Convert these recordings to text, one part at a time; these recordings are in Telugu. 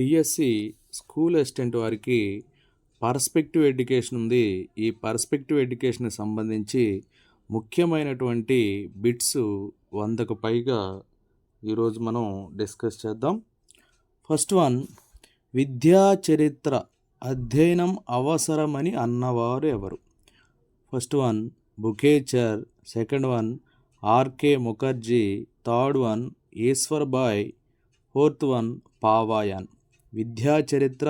డిఎస్సి స్కూల్ అసిస్టెంట్ వారికి పర్స్పెక్టివ్ ఎడ్యుకేషన్ ఉంది. ఈ పర్స్పెక్టివ్ ఎడ్యుకేషన్కి సంబంధించి ముఖ్యమైనటువంటి బిట్స్ 100కు పైగా ఈరోజు మనం డిస్కస్ చేద్దాం. ఫస్ట్ వన్, విద్యా చరిత్ర అధ్యయనం అవసరమని అన్నవారు ఎవరు? ఫస్ట్ వన్ బుకేచర్, second one RK Mukherjee, third one Ishwarbhai, fourth one పావాయాన్. విద్యా చరిత్ర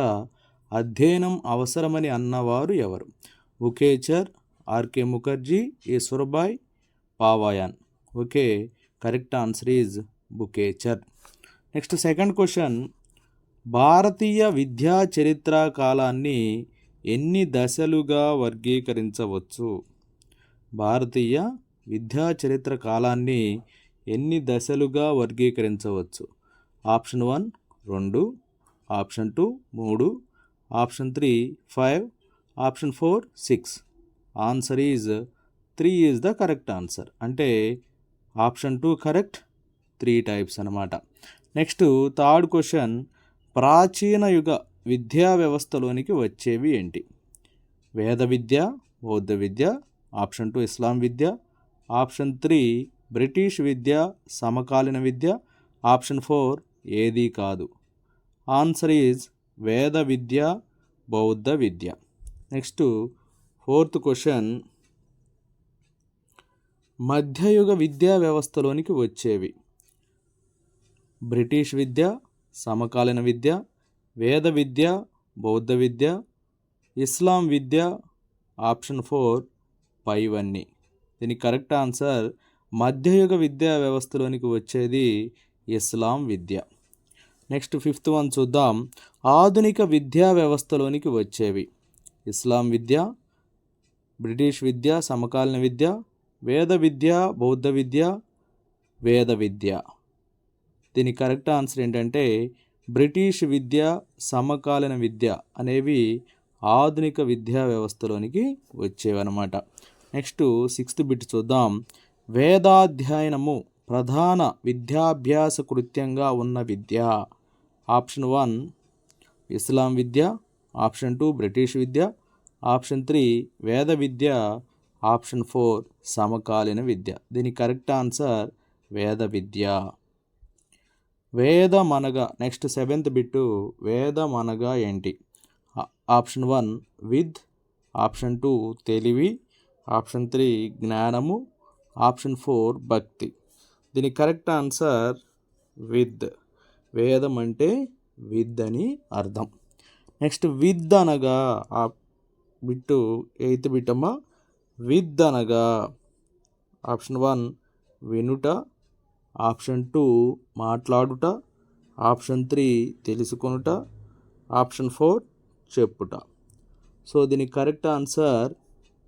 అధ్యయనం అవసరమని అన్నవారు ఎవరు? బుకేచర్, ఆర్కే ముఖర్జీ, ఈశ్వర్బాయ్, పావాయాన్. ఓకే, కరెక్ట్ ఆన్సర్ ఈజ్ బుకేచర్. నెక్స్ట్ సెకండ్ క్వశ్చన్, భారతీయ విద్యా చరిత్ర కాలాన్ని ఎన్ని దశలుగా వర్గీకరించవచ్చు? భారతీయ విద్యా చరిత్ర కాలాన్ని ఎన్ని దశలుగా వర్గీకరించవచ్చు? Option 1 2, option 2 3, option 3 5, option 4 6. Answer is 3 is the correct answer. అంటే ఆప్షన్ 2 కరెక్ట్, 3 టైప్స్ అన్నమాట. నెక్స్ట్ థర్డ్ క్వశ్చన్, ప్రాచీన యుగ విద్యా వ్యవస్థలోనికి వచ్చేవి ఏంటి? వేద విద్య, బౌద్ధ విద్య, ఆప్షన్ 2 ఇస్లాం విద్య, ఆప్షన్ 3 బ్రిటిష్ విద్య, సమకాలీన విద్య, ఆప్షన్ 4 ఏదీ కాదు. ఆన్సర్ ఈజ్ వేద విద్య, బౌద్ధ విద్య. నెక్స్ట్ ఫోర్త్ క్వశ్చన్, మధ్యయుగ విద్యా వ్యవస్థలోనికి వచ్చేవి బ్రిటిష్ విద్య, సమకాలీన విద్య, వేద విద్య, బౌద్ధ విద్య, ఇస్లాం విద్య, ఆప్షన్ 4 పైవన్నీ. దీనికి కరెక్ట్ ఆన్సర్ మధ్యయుగ విద్యా వ్యవస్థలోనికి వచ్చేది ఇస్లాం విద్య. నెక్స్ట్ ఫిఫ్త్ వన్ చూద్దాం, ఆధునిక విద్యా వ్యవస్థలోనికి వచ్చేవి ఇస్లాం విద్య, బ్రిటిష్ విద్య, సమకాలీన విద్య, వేద విద్య, బౌద్ధ విద్య, వేద విద్య. దీని కరెక్ట్ ఆన్సర్ ఏంటంటే బ్రిటిష్ విద్య, సమకాలీన విద్య అనేవి ఆధునిక విద్యా వ్యవస్థలోనికి వచ్చేవన్నమాట. నెక్స్ట్ సిక్స్త్ బిట్ చూద్దాం, వేదాధ్యయనము ప్రధాన విద్యాభ్యాస కృత్యంగా ఉన్న విద్య. ఆప్షన్ 1 ఇస్లాం విద్య, ఆప్షన్ 2 బ్రిటిష్ విద్య, ఆప్షన్ 3 వేద విద్య, ఆప్షన్ 4 సమకాలీన విద్య. దీని కరెక్ట్ ఆన్సర్ వేద విద్య. వేదం అనగా, నెక్స్ట్ సెవెంత్ బిట్టు, వేదం అనగా ఏంటి? ఆప్షన్ 1 విద్, ఆప్షన్ 2 తెలివి, ఆప్షన్ 3 జ్ఞానము, ఆప్షన్ 4 భక్తి. దీని కరెక్ట్ ఆన్సర్ విద్. వేదం అంటే విద్ అని అర్థం. నెక్స్ట్ విద్ అనగా, ఆ బిట్టు ఎయిత్ బిట్ అమ్మ, విద్ అనగా ఆప్షన్ 1 వినుట, ఆప్షన్ 2 మాట్లాడుట, ఆప్షన్ 3 తెలుసుకొనుట, ఆప్షన్ 4 చెప్పుట. సో దీనికి కరెక్ట్ ఆన్సర్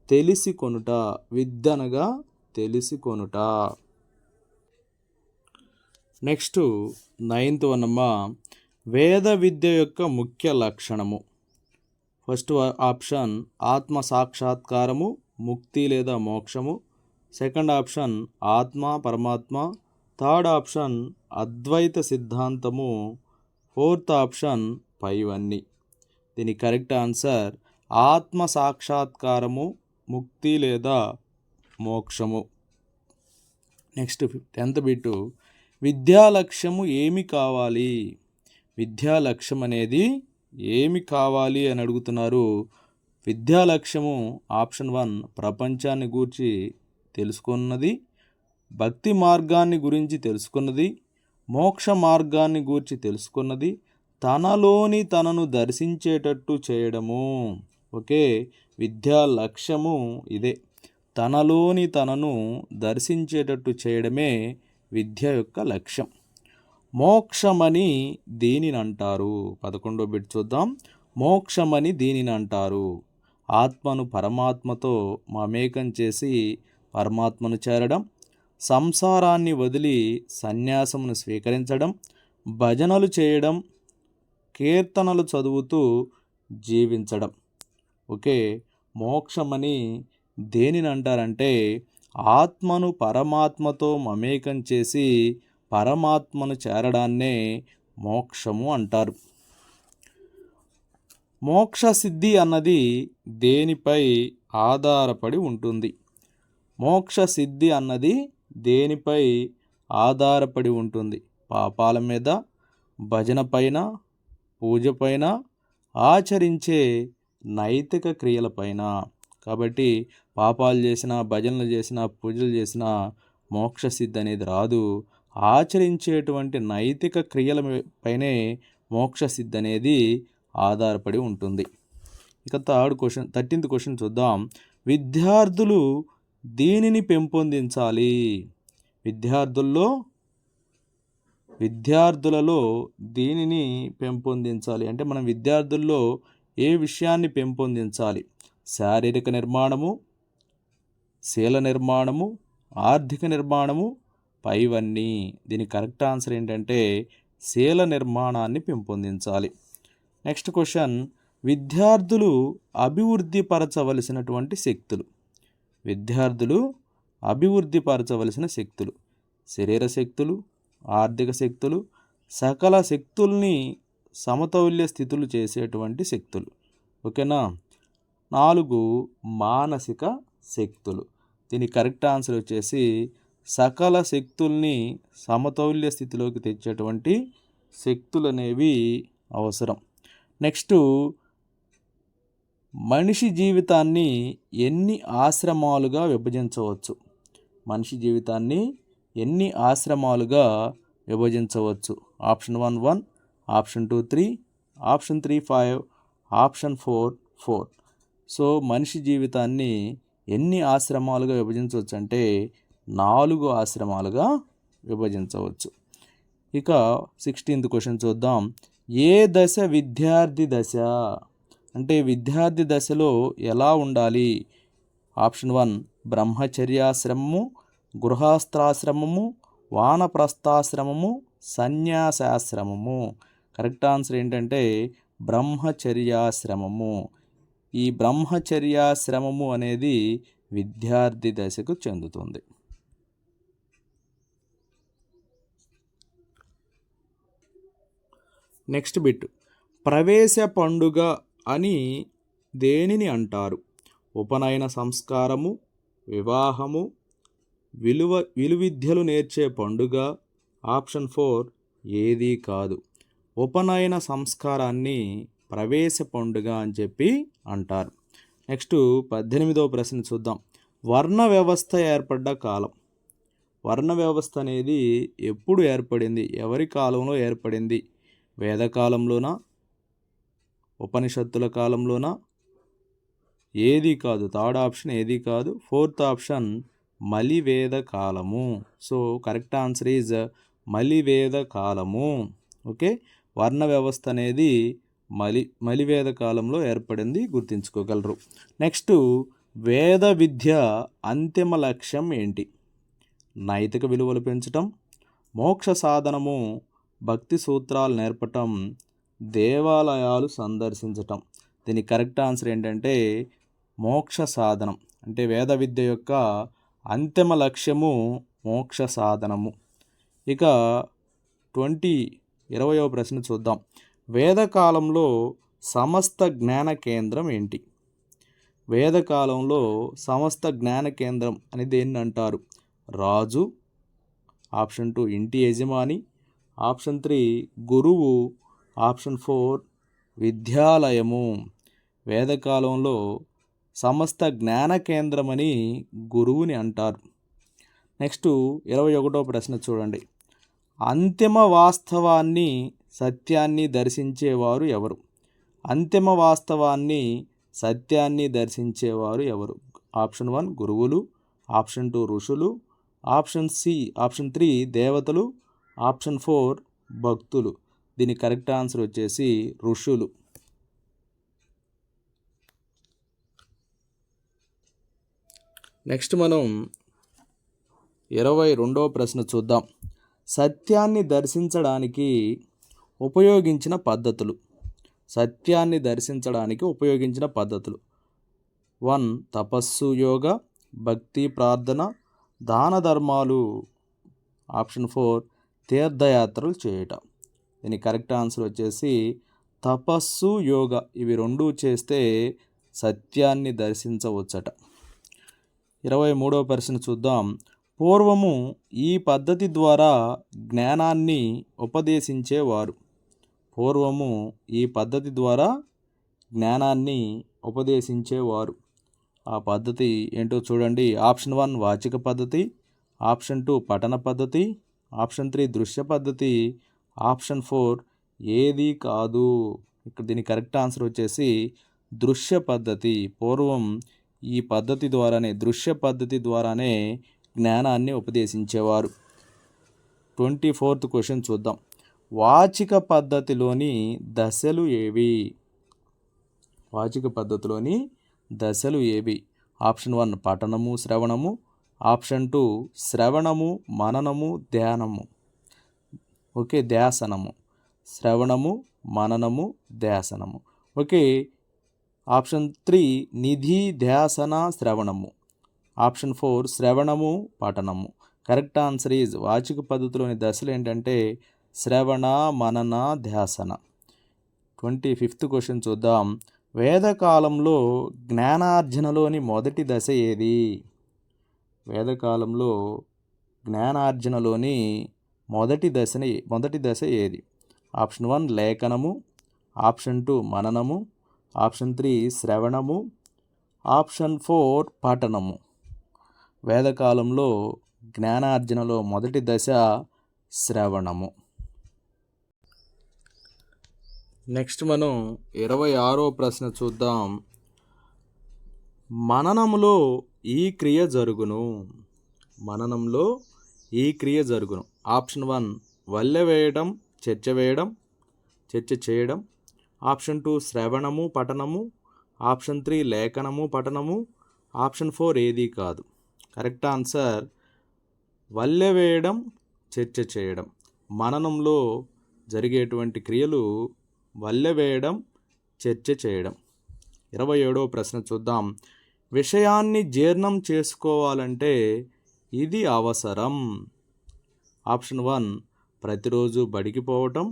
తెలిసికొనుట. విద్ అనగా తెలిసికొనుట. నెక్స్ట్ నైన్త్ వన్ అమ్మ, వేద విద్య యొక్క ముఖ్య లక్షణము. ఫస్ట్ ఆప్షన్ ఆత్మ సాక్షాత్కారము, ముక్తి లేదా మోక్షము, సెకండ్ ఆప్షన్ ఆత్మ పరమాత్మ, థర్డ్ ఆప్షన్ అద్వైత సిద్ధాంతము, ఫోర్త్ ఆప్షన్ పైవన్నీ. దీని కరెక్ట్ ఆన్సర్ ఆత్మ సాక్షాత్కారము, ముక్తి లేదా మోక్షము. నెక్స్ట్ 10th బిట్టు, విద్యా లక్ష్యము ఏమి కావాలి? విద్యా లక్ష్యం అనేది ఏమి కావాలి అని అడుగుతున్నారు. విద్యా లక్ష్యము ఆప్షన్ 1 ప్రపంచాన్ని గూర్చి తెలుసుకున్నది, భక్తి మార్గాన్ని గురించి తెలుసుకున్నది, మోక్ష మార్గాన్ని గూర్చి తెలుసుకున్నది, తనలోని తనను దర్శించేటట్టు చేయడము. ఓకే, విద్యా లక్ష్యము ఇదే, తనలోని తనను దర్శించేటట్టు చేయడమే విద్య యొక్క లక్ష్యం. మోక్షమని దీనిని అంటారు. 11వ బిట్ చూద్దాం, మోక్షమని దీనిని అంటారు ఆత్మను పరమాత్మతో మమేకం చేసి పరమాత్మను చేరడం, సంసారాన్ని వదిలి సన్యాసమును స్వీకరించడం, భజనలు చేయడం, కీర్తనలు చదువుతూ జీవించడం. ఓకే, మోక్షమని దేనిని అంటారంటే ఆత్మను పరమాత్మతో మమేకం చేసి పరమాత్మను చేరడాన్నే మోక్షము అంటారు. మోక్ష సిద్ధి అన్నది దేనిపై ఆధారపడి ఉంటుంది? మోక్ష సిద్ధి అన్నది దేనిపై ఆధారపడి ఉంటుంది? పాపాల మీద, భజన పైన, పూజ పైన, ఆచరించే నైతిక క్రియలపైన. కాబట్టి పాపాలు చేసినా, భజనలు చేసినా, పూజలు చేసినా మోక్ష సిద్ధి అనేది రాదు. ఆచరించేటువంటి నైతిక క్రియల పైనే మోక్ష సిద్ధి అనేది ఆధారపడి ఉంటుంది. ఇక 13th క్వశ్చన్ చూద్దాం. విద్యార్థులు దీనిని పెంపొందించాలి. విద్యార్థులలో దీనిని పెంపొందించాలి అంటే మనం విద్యార్థుల్లో ఏ విషయాన్ని పెంపొందించాలి? శారీరక నిర్మాణము, శీల నిర్మాణము, ఆర్థిక నిర్మాణము, పైవన్నీ. దీని కరెక్ట్ ఆన్సర్ ఏంటంటే శీల నిర్మాణాన్ని పెంపొందించాలి. నెక్స్ట్ క్వశ్చన్, విద్యార్థులు అభివృద్ధి పరచవలసినటువంటి శక్తులు. విద్యార్థులు అభివృద్ధి పరచవలసిన శక్తులు: శరీర శక్తులు, ఆర్థిక శక్తులు, సకల శక్తుల్ని సమతౌల్య స్థితులు చేసేటువంటి శక్తులు. ఓకేనా? 4 మానసిక శక్తులు. దీని కరెక్ట్ ఆన్సర్ వచ్చేసి సకల శక్తుల్ని సమతౌల్య స్థితిలోకి తెచ్చేటువంటి శక్తులు అనేవి అవసరం. నెక్స్ట్, మనిషి జీవితాన్ని ఎన్ని ఆశ్రమాలుగా విభజించవచ్చు? మనిషి జీవితాన్ని ఎన్ని ఆశ్రమాలుగా విభజించవచ్చు? Option 1 1, option 2 3, option 3 5, option 4 4. So మనిషి జీవితాన్ని ఎన్ని ఆశ్రమాలుగా విభజించవచ్చు అంటే 4 ఆశ్రమాలుగా విభజించవచ్చు. ఇక 16th క్వశ్చన్ చూద్దాం. ఏ దశ విద్యార్థి దశ? అంటే విద్యార్థి దశలో ఎలా ఉండాలి? ఆప్షన్ 1 బ్రహ్మచర్యాశ్రమము, గృహస్థాశ్రమము, వానప్రస్థాశ్రమము, సన్యాసాశ్రమము. కరెక్ట్ ఆన్సర్ ఏంటంటే బ్రహ్మచర్యాశ్రమము. ఈ బ్రహ్మచర్యాశ్రమము అనేది విద్యార్థి దశకు చెందుతుంది. నెక్స్ట్ బిట్, ప్రవేశ పండుగ అని దేనిని అంటారు? ఉపనయన సంస్కారము, వివాహము, విలువిద్యలు నేర్చే పండుగ. ఆప్షన్ 4 ఏది కాదు. ఉపనయన సంస్కారాన్ని ప్రవేశ పండుగ అని చెప్పి అంటారు. నెక్స్ట్ 18వ ప్రశ్న చూద్దాం. వర్ణ వ్యవస్థ ఏర్పడ్డ కాలం. వర్ణ వ్యవస్థ అనేది ఎప్పుడు ఏర్పడింది? ఎవరి కాలంలో ఏర్పడింది? వేదకాలంలోనా, ఉపనిషత్తుల కాలంలోనా? ఏది కాదు. 3rd ఆప్షన్ ఏది కాదు. 4th ఆప్షన్ మలివేద కాలము. సో కరెక్ట్ ఆన్సర్ ఈజ్ మలివేద కాలము. ఓకే, వర్ణ వ్యవస్థ అనేది మలివేద కాలంలో ఏర్పడింది, గుర్తుంచుకోగలరు. నెక్స్ట్, వేద విద్య అంతిమ లక్ష్యం ఏంటి? నైతిక విలువలు పెంచటం, మోక్ష సాధనము, భక్తి సూత్రాలు నేర్పటం, దేవాలయాలు సందర్శించటం. దీని కరెక్ట్ ఆన్సర్ ఏంటంటే మోక్ష సాధనం. అంటే వేద విద్య యొక్క అంతిమ లక్ష్యము మోక్ష సాధనము. ఇక 20వ ప్రశ్న చూద్దాం. వేదకాలంలో సమస్త జ్ఞాన కేంద్రం ఏంటి? వేదకాలంలో సమస్త జ్ఞాన కేంద్రం అని దేన్ని అంటారు? రాజు, ఆప్షన్ 2 ఇంటి యజమాని, ఆప్షన్ 3 గురువు, ఆప్షన్ 4 విద్యాలయము. వేదకాలంలో సమస్త జ్ఞాన కేంద్రమని గురువుని అంటారు. నెక్స్ట్ 21వ ప్రశ్న చూడండి. అంతిమ వాస్తవాన్ని, సత్యాన్ని దర్శించేవారు ఎవరు? అంతిమ వాస్తవాన్ని, సత్యాన్ని దర్శించేవారు ఎవరు? ఆప్షన్ 1 గురువులు, ఆప్షన్ 2 ఋషులు, ఆప్షన్ 3 దేవతలు, ఆప్షన్ 4 భక్తులు. దీని కరెక్ట్ ఆన్సర్ వచ్చేసి ఋషులు. నెక్స్ట్ మనం 22వ ప్రశ్న చూద్దాం. సత్యాన్ని దర్శించడానికి ఉపయోగించిన పద్ధతులు. సత్యాన్ని దర్శించడానికి ఉపయోగించిన పద్ధతులు. 1 తపస్సు, యోగ, భక్తి, ప్రార్థన, దాన ధర్మాలు. ఆప్షన్ 4 తీర్థయాత్రలు చేయటం. దీని కరెక్ట్ ఆన్సర్ వచ్చేసి తపస్సు యోగ ఇవి రెండూ చేస్తే సత్యాన్ని దర్శించవచ్చట. 23వ ప్రశ్న చూద్దాం. పూర్వము ఈ పద్ధతి ద్వారా జ్ఞానాన్ని ఉపదేశించేవారు. పూర్వము ఈ పద్ధతి ద్వారా జ్ఞానాన్ని ఉపదేశించేవారు. ఆ పద్ధతి ఏంటో చూడండి. ఆప్షన్ 1 వాచిక పద్ధతి, ఆప్షన్ 2 పఠన పద్ధతి, ఆప్షన్ 3 దృశ్య పద్ధతి, ఆప్షన్ 4 ఏది కాదు. ఇక్కడ దీని కరెక్ట్ ఆన్సర్ వచ్చేసి దృశ్య పద్ధతి. పూర్వం ఈ పద్ధతి ద్వారానే, దృశ్య పద్ధతి ద్వారానే జ్ఞానాన్ని ఉపదేశించేవారు. 24th క్వశ్చన్ చూద్దాం. వాచిక పద్ధతిలోని దశలు ఏవి? వాచిక పద్ధతిలోని దశలు ఏవి? ఆప్షన్ 1 పఠనము శ్రవణము, ఆప్షన్ 2 శ్రవణము మననము ధ్యానము. ఓకే, ధ్యాసనము. శ్రవణము మననము ధ్యాసనము. ఓకే, ఆప్షన్ 3 నిధి ధ్యాసన శ్రవణము, ఆప్షన్ 4 శ్రవణము పఠనము. కరెక్ట్ ఆన్సర్ ఈజ్ వాచిక పద్ధతిలోని దశలు ఏంటంటే శ్రవణ మనన ధ్యాసన. 25th క్వశ్చన్ చూద్దాం. వేదకాలంలో జ్ఞానార్జనలోని మొదటి దశ ఏది? వేదకాలంలో జ్ఞానార్జనలోని మొదటి దశ ఏది? ఆప్షన్ 1 లేఖనము, ఆప్షన్ 2 మననము, ఆప్షన్ 3 శ్రవణము, ఆప్షన్ 4 పఠనము. వేదకాలంలో జ్ఞానార్జనలో మొదటి దశ శ్రవణము. నెక్స్ట్ మనం 26వ ప్రశ్న చూద్దాం. మననములో ఈ క్రియ జరుగును. మననంలో ఈ క్రియ జరుగును. ఆప్షన్ 1 వల్లె వేయడం చర్చ చేయడం, ఆప్షన్ 2 శ్రవణము పఠనము, ఆప్షన్ 3 లేఖనము పఠనము, ఆప్షన్ 4 ఏది కాదు. కరెక్ట్ ఆన్సర్ వల్లె వేయడం చర్చ చేయడం. మననంలో జరిగేటువంటి క్రియలు వల్లె వేయడం చర్చ చేయడం. 27వ ప్రశ్న చూద్దాం. విషయాన్ని జీర్ణం చేసుకోవాలంటే ఇది అవసరం. ఆప్షన్ 1 ప్రతిరోజు బడికి పోవటం,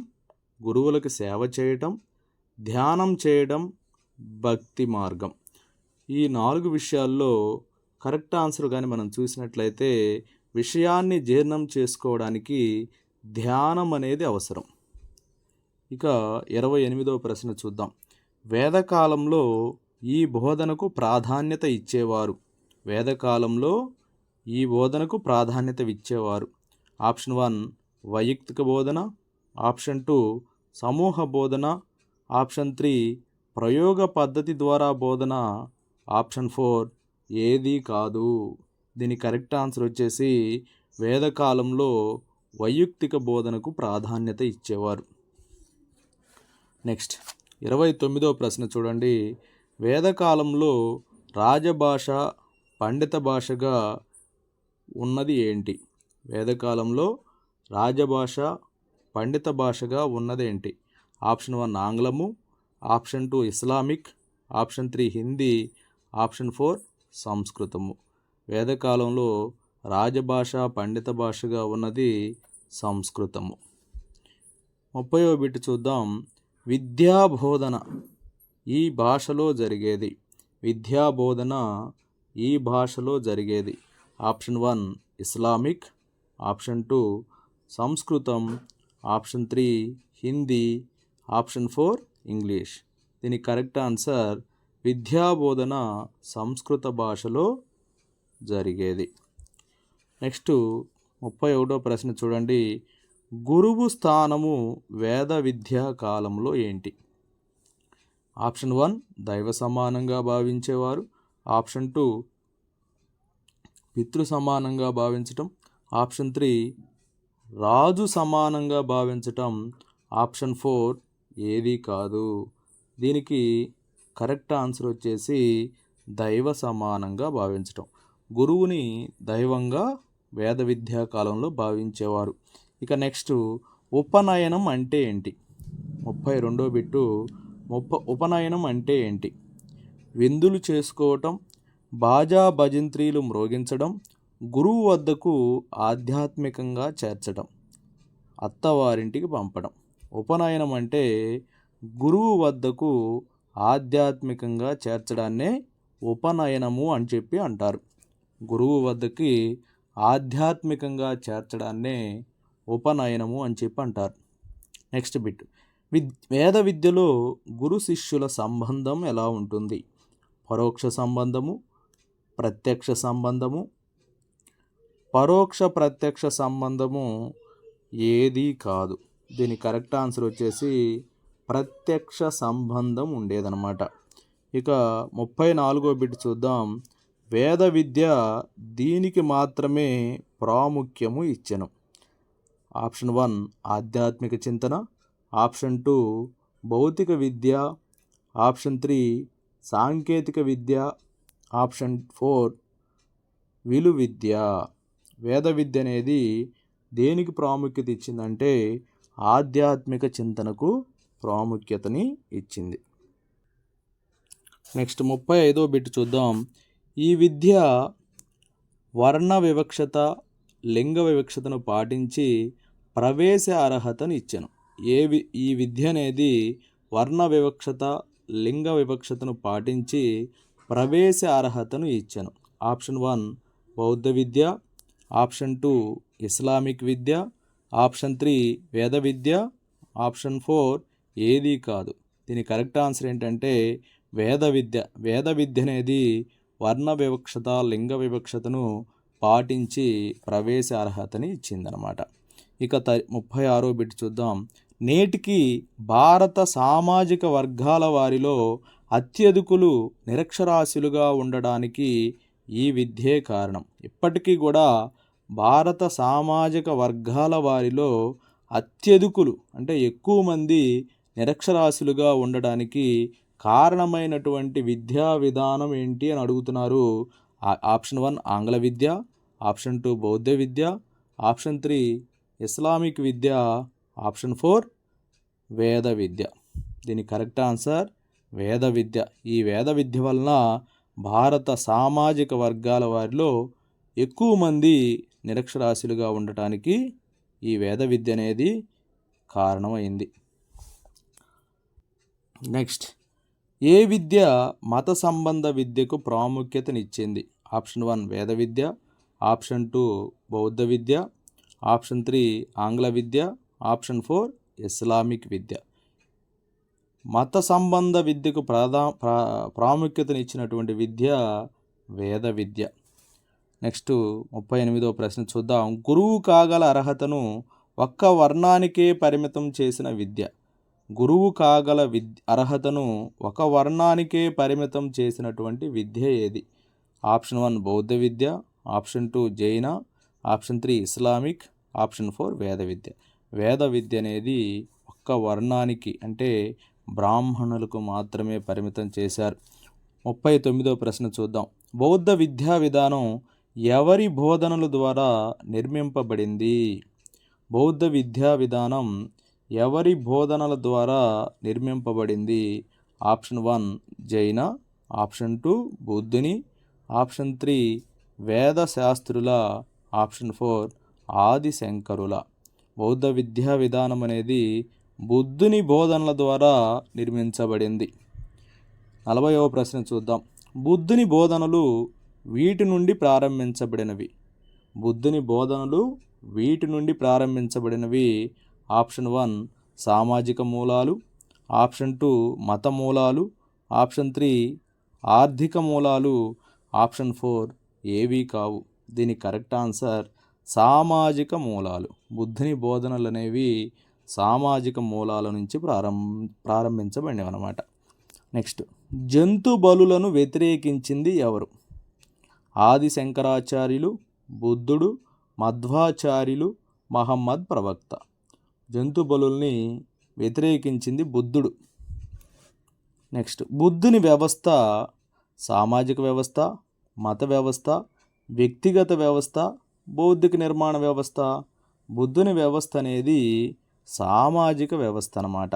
గురువులకు సేవ చేయటం, ధ్యానం చేయడం, భక్తి మార్గం. ఈ 4 విషయాల్లో కరెక్ట్ ఆన్సర్ కానీ మనం చూసినట్లయితే విషయాన్ని జీర్ణం చేసుకోవడానికి ధ్యానం అనేది అవసరం. ఇక 28వ ప్రశ్న చూద్దాం. వేదకాలంలో ఈ బోధనకు ప్రాధాన్యత ఇచ్చేవారు. వేదకాలంలో ఈ బోధనకు ప్రాధాన్యత ఇచ్చేవారు. ఆప్షన్ 1 వైయక్తిక బోధన, ఆప్షన్ 2 సమూహ బోధన, ఆప్షన్ 3 ప్రయోగ పద్ధతి ద్వారా బోధన, ఆప్షన్ 4 ఏది కాదు. దీని కరెక్ట్ ఆన్సర్ వచ్చేసి వేదకాలంలో వైయక్తిక బోధనకు ప్రాధాన్యత ఇచ్చేవారు. నెక్స్ట్ 29వ ప్రశ్న చూడండి. వేదకాలంలో రాజభాష పండిత భాషగా ఉన్నది ఏంటి? వేదకాలంలో రాజభాష పండిత భాషగా ఉన్నదేంటి? ఆప్షన్ 1 ఆంగ్లము, option 2 Islamic, option 3 Hindi, option 4 సంస్కృతము. వేదకాలంలో రాజభాష పండిత భాషగా ఉన్నది సంస్కృతము. 30వ బిట్ చూద్దాం. విద్యాబోధన ఈ భాషలో జరిగేది. విద్యాబోధన ఈ భాషలో జరిగేది. ఆప్షన్ 1 ఇస్లామిక్, ఆప్షన్ 2 సంస్కృతం, ఆప్షన్ 3 హిందీ, ఆప్షన్ 4 ఇంగ్లీష్. దీని కరెక్ట్ ఆన్సర్ విద్యాబోధన సంస్కృత భాషలో జరిగేది. నెక్స్ట్ 31వ ప్రశ్న చూడండి. గురువు స్థానము వేద విద్యా కాలంలో ఏంటి? ఆప్షన్ 1 దైవ సమానంగా భావించేవారు, ఆప్షన్ 2 పితృ సమానంగా భావించటం, ఆప్షన్ 3 రాజు సమానంగా భావించటం, ఆప్షన్ 4 ఏది కాదు. దీనికి కరెక్ట్ ఆన్సర్ వచ్చేసి దైవ సమానంగా భావించటం. గురువుని దైవంగా వేద విద్యా కాలంలో భావించేవారు. ఇక నెక్స్ట్ ఉపనయనం అంటే ఏంటి? 32వ బిట్టు ఉపనయనం అంటే ఏంటి? విందులు చేసుకోవటం, బాజా భజంత్రీలు మ్రోగించడం, గురువు వద్దకు ఆధ్యాత్మికంగా చేర్చడం, అత్తవారింటికి పంపడం. ఉపనయనం అంటే గురువు వద్దకు ఆధ్యాత్మికంగా చేర్చడాన్నే ఉపనయనము అని చెప్పి అంటారు. గురువు వద్దకి ఆధ్యాత్మికంగా చేర్చడాన్నే ఉపనయనము అని చెప్పి అంటారు. నెక్స్ట్ బిట్, వేద విద్యలో గురు శిష్యుల సంబంధం ఎలా ఉంటుంది? పరోక్ష సంబంధము, ప్రత్యక్ష సంబంధము, పరోక్ష ప్రత్యక్ష సంబంధము ఏది కాదు. దీని కరెక్ట్ ఆన్సర్ వచ్చేసి ప్రత్యక్ష సంబంధం ఉండేదన్నమాట. ఇక 34వ బిట్ చూద్దాం. వేద విద్య దీనికి మాత్రమే ప్రాముఖ్యము ఇచ్చెను. ఆప్షన్ 1 ఆధ్యాత్మిక చింతన, ఆప్షన్ 2 భౌతిక విద్య, ఆప్షన్ 3 సాంకేతిక విద్య, ఆప్షన్ 4 విలు విద్య. వేద విద్య అనేది దేనికి ప్రాముఖ్యత ఇచ్చిందంటే ఆధ్యాత్మిక చింతనకు ప్రాముఖ్యతని ఇచ్చింది. నెక్స్ట్ 35వ బిట్ చూద్దాం. ఈ విద్య వర్ణ వివక్షత, లింగ వివక్షతను పాటించి ప్రవేశ అర్హతను ఇచ్చెను. ఈ విద్య అనేది వర్ణ వివక్షత, లింగ వివక్షతను పాటించి ప్రవేశ అర్హతను ఇచ్చెను. ఆప్షన్ 1 బౌద్ధ విద్య, ఆప్షన్ 2 ఇస్లామిక్ విద్య, ఆప్షన్ 3 వేద విద్య, ఆప్షన్ 4 ఏదీ కాదు. దీని కరెక్ట్ ఆన్సర్ ఏంటంటే వేద విద్య. వేద విద్య అనేది వర్ణ వివక్షత, లింగ వివక్షతను పాటించి ప్రవేశ అర్హతని ఇచ్చిందనమాట. ఇక 36వ బిట్ చూద్దాం. నేటికి భారత సామాజిక వర్గాల వారిలో అత్యధికులు నిరక్షరాస్యులుగా ఉండడానికి ఈ విద్యే కారణం. ఇప్పటికీ కూడా భారత సామాజిక వర్గాల వారిలో అత్యధికులు అంటే ఎక్కువ మంది నిరక్షరాస్యులుగా ఉండడానికి కారణమైనటువంటి విద్యా విధానం ఏంటి అని అడుగుతున్నారు. ఆప్షన్ 1 ఆంగ్ల విద్య, ఆప్షన్ 2 బౌద్ధ విద్య, ఆప్షన్ 3 ఇస్లామిక్ విద్య, ఆప్షన్ 4 వేద విద్య. దీని కరెక్ట్ ఆన్సర్ వేద విద్య. ఈ వేద విద్య వలన భారత సామాజిక వర్గాల వారిలో ఎక్కువ మంది నిరక్షరాస్యులుగా ఉండటానికి ఈ వేద విద్య అనేది కారణమైంది. నెక్స్ట్, ఏ విద్య మత సంబంధ విద్యకు ప్రాముఖ్యతనిచ్చింది? ఆప్షన్ 1 వేద విద్య, ఆప్షన్ 2 బౌద్ధ విద్య, ఆప్షన్ 3 ఆంగ్ల విద్య, ఆప్షన్ 4 ఇస్లామిక్ విద్య. మత సంబంధ విద్యకు ప్రాముఖ్యతనిచ్చినటువంటి విద్య వేద విద్య. నెక్స్ట్ 38వ ప్రశ్న చూద్దాం. గురువు కాగల అర్హతను ఒక్క వర్ణానికే పరిమితం చేసిన విద్య. గురువు కాగల అర్హతను ఒక వర్ణానికే పరిమితం చేసినటువంటి విద్య ఏది? ఆప్షన్ 1 బౌద్ధ విద్య, ఆప్షన్ 2 జైన, ఆప్షన్ 3 ఇస్లామిక్, ఆప్షన్ 4 వేద విద్య. వేద విద్య అనేది ఒక్క వర్ణానికి అంటే బ్రాహ్మణులకు మాత్రమే పరిమితం చేశారు. 39వ ప్రశ్న చూద్దాం. బౌద్ధ విద్యా విధానం ఎవరి బోధనల ద్వారా నిర్మింపబడింది? బౌద్ధ విద్యా విధానం ఎవరి బోధనల ద్వారా నిర్మింపబడింది? ఆప్షన్ 1 జైన, ఆప్షన్ 2 బుద్ధుని, ఆప్షన్ 3 వేద శాస్త్రుల, ఆప్షన్ 4 ఆది శంకరుల. బౌద్ధ విద్యా విధానం అనేది బుద్ధుని బోధనల ద్వారా నిర్మించబడింది. 40వ ప్రశ్న చూద్దాం. బుద్ధుని బోధనలు వీటి నుండి ప్రారంభించబడినవి. బుద్ధుని బోధనలు వీటి నుండి ప్రారంభించబడినవి. ఆప్షన్ 1 సామాజిక మూలాలు, ఆప్షన్ 2 మత మూలాలు, ఆప్షన్ 3 ఆర్థిక మూలాలు, ఆప్షన్ 4 ఏవీ కావు. దీని కరెక్ట్ ఆన్సర్ సామాజిక మూలాలు. బుద్ధుని బోధనలు అనేవి సామాజిక మూలాల నుంచి ప్రారంభించబడినవి అన్నమాట. నెక్స్ట్, జంతు బలులను వ్యతిరేకించింది ఎవరు? ఆది శంకరాచార్యులు, బుద్ధుడు, మధ్వాచార్యులు, మహమ్మద్ ప్రవక్త. జంతు బలుల్ని వ్యతిరేకించింది బుద్ధుడు. నెక్స్ట్, బుద్ధుని వ్యవస్థ సామాజిక వ్యవస్థ, మత వ్యవస్థ, వ్యక్తిగత వ్యవస్థ, బౌద్ధిక నిర్మాణ వ్యవస్థ. బుద్ధుని వ్యవస్థ అనేది సామాజిక వ్యవస్థ అన్నమాట.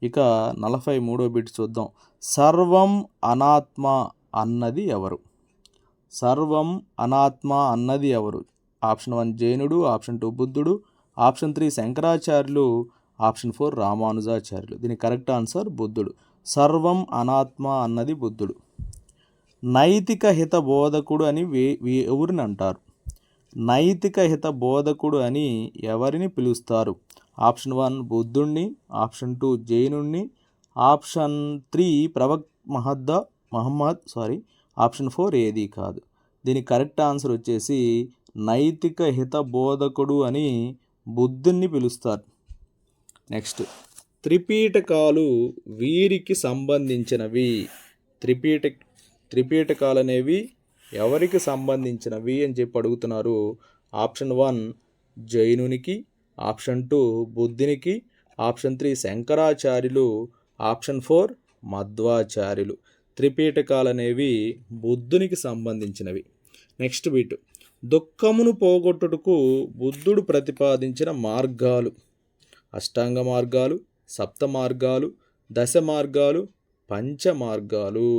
ఇక 43వ బిట్ చూద్దాం. సర్వం అనాత్మ అన్నది ఎవరు? సర్వం అనాత్మ అన్నది ఎవరు? ఆప్షన్ 1 జైనుడు, ఆప్షన్ 2 బుద్ధుడు, ఆప్షన్ 3 శంకరాచార్యులు, ఆప్షన్ 4 రామానుజాచార్యులు. దీని కరెక్ట్ ఆన్సర్ బుద్ధుడు. సర్వం అనాత్మ అన్నది బుద్ధుడు. నైతిక హిత బోధకుడు అని ఎవరిని అంటారు? నైతిక హిత బోధకుడు అని ఎవరిని పిలుస్తారు? ఆప్షన్ 1 బుద్ధుణ్ణి, ఆప్షన్ 2 జైనుణ్ణి, ఆప్షన్ 3 ప్రవక్త మహమ్మద్, ఆప్షన్ 4 ఏది కాదు. దీని కరెక్ట్ ఆన్సర్ వచ్చేసి నైతిక హిత బోధకుడు అని బుద్ధుణ్ణి పిలుస్తారు. నెక్స్ట్, త్రిపీటకాలు వీరికి సంబంధించినవి. త్రిపీటకాలు అనేవి ఎవరికి సంబంధించినవి అని చెప్పి అడుగుతున్నారు. ఆప్షన్ 1 జైనునికి, ఆప్షన్ 2 బుద్ధునికి, ఆప్షన్ 3 శంకరాచార్యులు, ఆప్షన్ 4 మధ్వాచార్యులు. త్రిపీటకాలు అనేవి బుద్ధునికి సంబంధించినవి. నెక్స్ట్ బిట్, దుఃఖమును పోగొట్టుటకు బుద్ధుడు ప్రతిపాదించిన మార్గాలు. అష్టాంగ మార్గాలు, సప్త మార్గాలు, దశ మార్గాలు, పంచ మార్గాలు.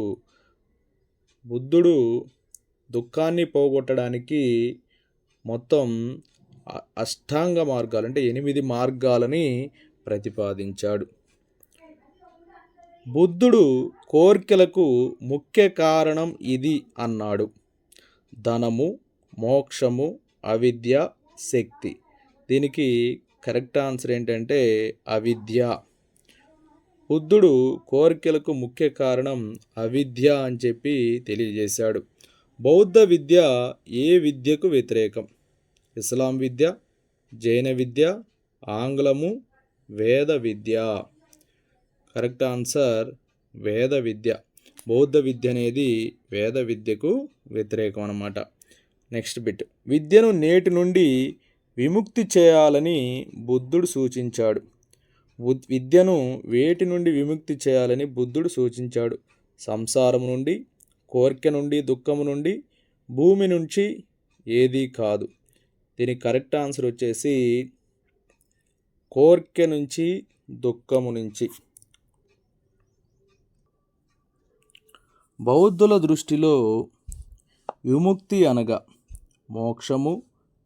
బుద్ధుడు దుఃఖాన్ని పోగొట్టడానికి మొత్తం అష్టాంగ మార్గాలు అంటే 8 మార్గాలని ప్రతిపాదించాడు. బుద్ధుడు కోర్కెలకు ముఖ్య కారణం ఇది అన్నాడు. ధనము, మోక్షము, అవిద్య, శక్తి. దీనికి కరెక్ట్ ఆన్సర్ ఏంటంటే అవిద్య. బుద్ధుడు కోరికలకు ముఖ్య కారణం అవిద్య అని చెప్పి తెలియజేశాడు. బౌద్ధ విద్య ఏ విద్యకు వ్యతిరేకం? ఇస్లాం విద్య, జైన విద్య, ఆంగ్లము, వేద విద్య. కరెక్ట్ ఆన్సర్ వేద విద్య. బౌద్ధ విద్య అనేది వేద విద్యకు వ్యతిరేకం అన్నమాట. నెక్స్ట్ బిట్, విద్యను నేటి నుండి విముక్తి చేయాలని బుద్ధుడు సూచించాడు. విద్యను వేటి నుండి విముక్తి చేయాలని బుద్ధుడు సూచించాడు? సంసారం నుండి, కోరిక నుండి, దుఃఖము నుండి, భూమి నుంచి ఏది కాదు. దీనికి కరెక్ట్ ఆన్సర్ వచ్చేసి కోరిక నుంచి, దుఃఖము నుంచి. బౌద్ధుల దృష్టిలో విముక్తి అనగా మోక్షము,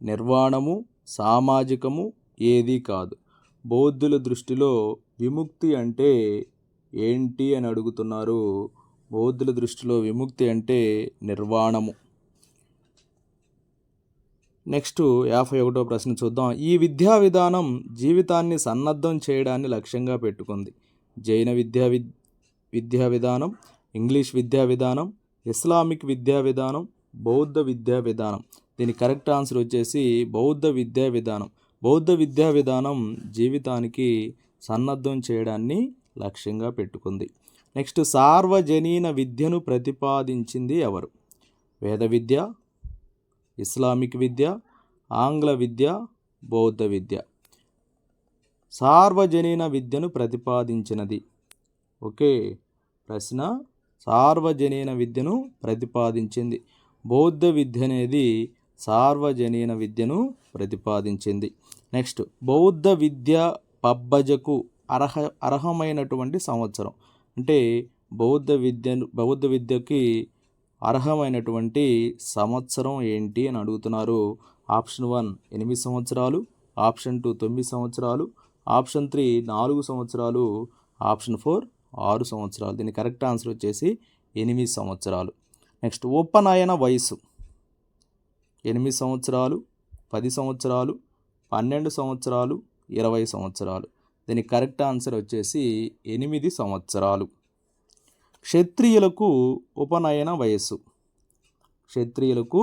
నిర్వాణము, సామాజికము ఏది కాదు. బౌద్ధుల దృష్టిలో విముక్తి అంటే ఏంటి అని అడుగుతున్నారు. బౌద్ధుల దృష్టిలో విముక్తి అంటే నిర్వాణము. నెక్స్ట్ 51వ ప్రశ్న చూద్దాం. ఈ విద్యా విధానం జీవితాన్ని సన్నద్ధం చేయడాన్ని లక్ష్యంగా పెట్టుకుంది. జైన విద్యా విధానం, ఇంగ్లీష్ విద్యా విధానం, ఇస్లామిక్ విద్యా విధానం, బౌద్ధ విద్యా విధానం. దీని కరెక్ట్ ఆన్సర్ వచ్చేసి బౌద్ధ విద్యా విధానం. బౌద్ధ విద్యా విధానం జీవితానికి సన్నద్ధం చేయడాన్ని లక్ష్యంగా పెట్టుకుంది. నెక్స్ట్, సార్వజనీన విద్యను ప్రతిపాదించింది ఎవరు? వేద విద్య, ఇస్లామిక్ విద్య, ఆంగ్ల విద్య, బౌద్ధ విద్య. సార్వజనీన విద్యను ప్రతిపాదించినది. ఓకే, ప్రశ్న సార్వజనీన విద్యను ప్రతిపాదించింది. బౌద్ధ విద్య అనేది సార్వజనీన విద్యను ప్రతిపాదించింది. నెక్స్ట్, బౌద్ధ విద్య పబ్బజకు అర్హమైనటువంటి సంవత్సరం. అంటే బౌద్ధ విద్యకి అర్హమైనటువంటి సంవత్సరం ఏంటి అని అడుగుతున్నారు. ఆప్షన్ 1 8 సంవత్సరాలు, ఆప్షన్ 2 9 సంవత్సరాలు, ఆప్షన్ 3 4 సంవత్సరాలు, ఆప్షన్ 4 6 సంవత్సరాలు. దీని కరెక్ట్ ఆన్సర్ వచ్చేసి 8 సంవత్సరాలు. నెక్స్ట్, ఉపనయన వయసు 8 సంవత్సరాలు, 10 సంవత్సరాలు, 12 సంవత్సరాలు, 20 సంవత్సరాలు. దీని కరెక్ట్ ఆన్సర్ వచ్చేసి 8 సంవత్సరాలు. క్షత్రియులకు ఉపనయన వయస్సు. క్షత్రియులకు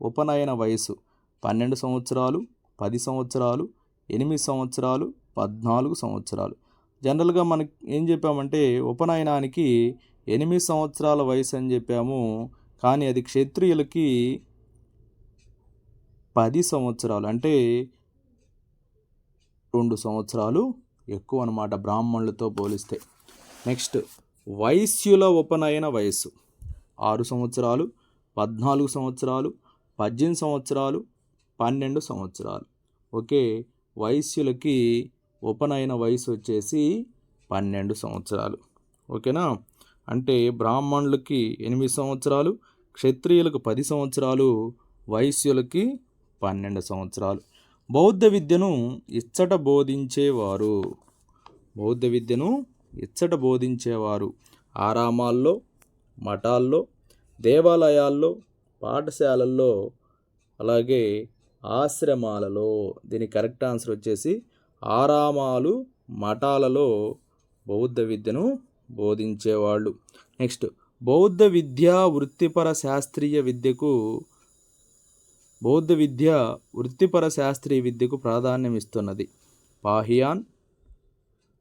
ఉపనయన వయస్సు 12 సంవత్సరాలు, 10 సంవత్సరాలు, 8 సంవత్సరాలు, 14 సంవత్సరాలు. జనరల్గా మనకి ఏం చెప్పామంటే ఉపనయనానికి 8 సంవత్సరాల వయసు అని చెప్పాము. కానీ అది క్షత్రియులకి 10 సంవత్సరాలు, అంటే 2 సంవత్సరాలు ఎక్కువ అన్నమాట బ్రాహ్మణులతో పోలిస్తే. నెక్స్ట్, వైశ్యుల ఉపనయన వయస్సు 6 సంవత్సరాలు, 14 సంవత్సరాలు, 18 సంవత్సరాలు, 12 సంవత్సరాలు. ఓకే, వైశ్యులకి ఉపనయన వయసు వచ్చేసి 12 సంవత్సరాలు. ఓకేనా, అంటే బ్రాహ్మణులకి 8 సంవత్సరాలు, క్షత్రియులకు 10 సంవత్సరాలు, వైశ్యులకి 12 సంవత్సరాలు. బౌద్ధ విద్యను ఇచ్చట బోధించేవారు. బౌద్ధ విద్యను ఇచ్చట బోధించేవారు ఆరామాల్లో, మఠాల్లో, దేవాలయాల్లో, పాఠశాలల్లో, అలాగే ఆశ్రమాలలో. దీని కరెక్ట్ ఆన్సర్ వచ్చేసి ఆరామాలు, మఠాలలో బౌద్ధ విద్యను బోధించేవాళ్ళు. నెక్స్ట్, బౌద్ధ విద్య వృత్తిపర శాస్త్రీయ విద్యకు ప్రాధాన్యం ఇస్తున్నది. పాహియాన్,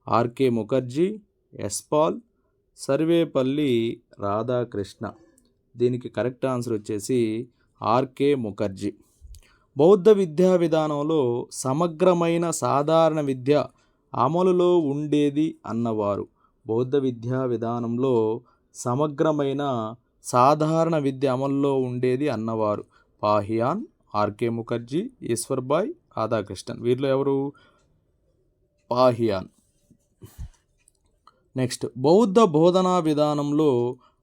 ఆర్కే ముఖర్జీ, ఎస్పాల్, సర్వేపల్లి రాధాకృష్ణ. దీనికి కరెక్ట్ ఆన్సర్ వచ్చేసి ఆర్కే ముఖర్జీ. బౌద్ధ విద్యా విధానంలో సమగ్రమైన సాధారణ విద్య అమలులో ఉండేది అన్నవారు. బౌద్ధ విద్యా విధానంలో సమగ్రమైన సాధారణ విద్య అమల్లో ఉండేది అన్నవారు పాహియాన్, ఆర్కే ముఖర్జీ, ఈశ్వర్భాయ్, రాధాకృష్ణన్. వీరిలో ఎవరు? పాహియాన్. నెక్స్ట్, బౌద్ధ బోధనా విధానంలో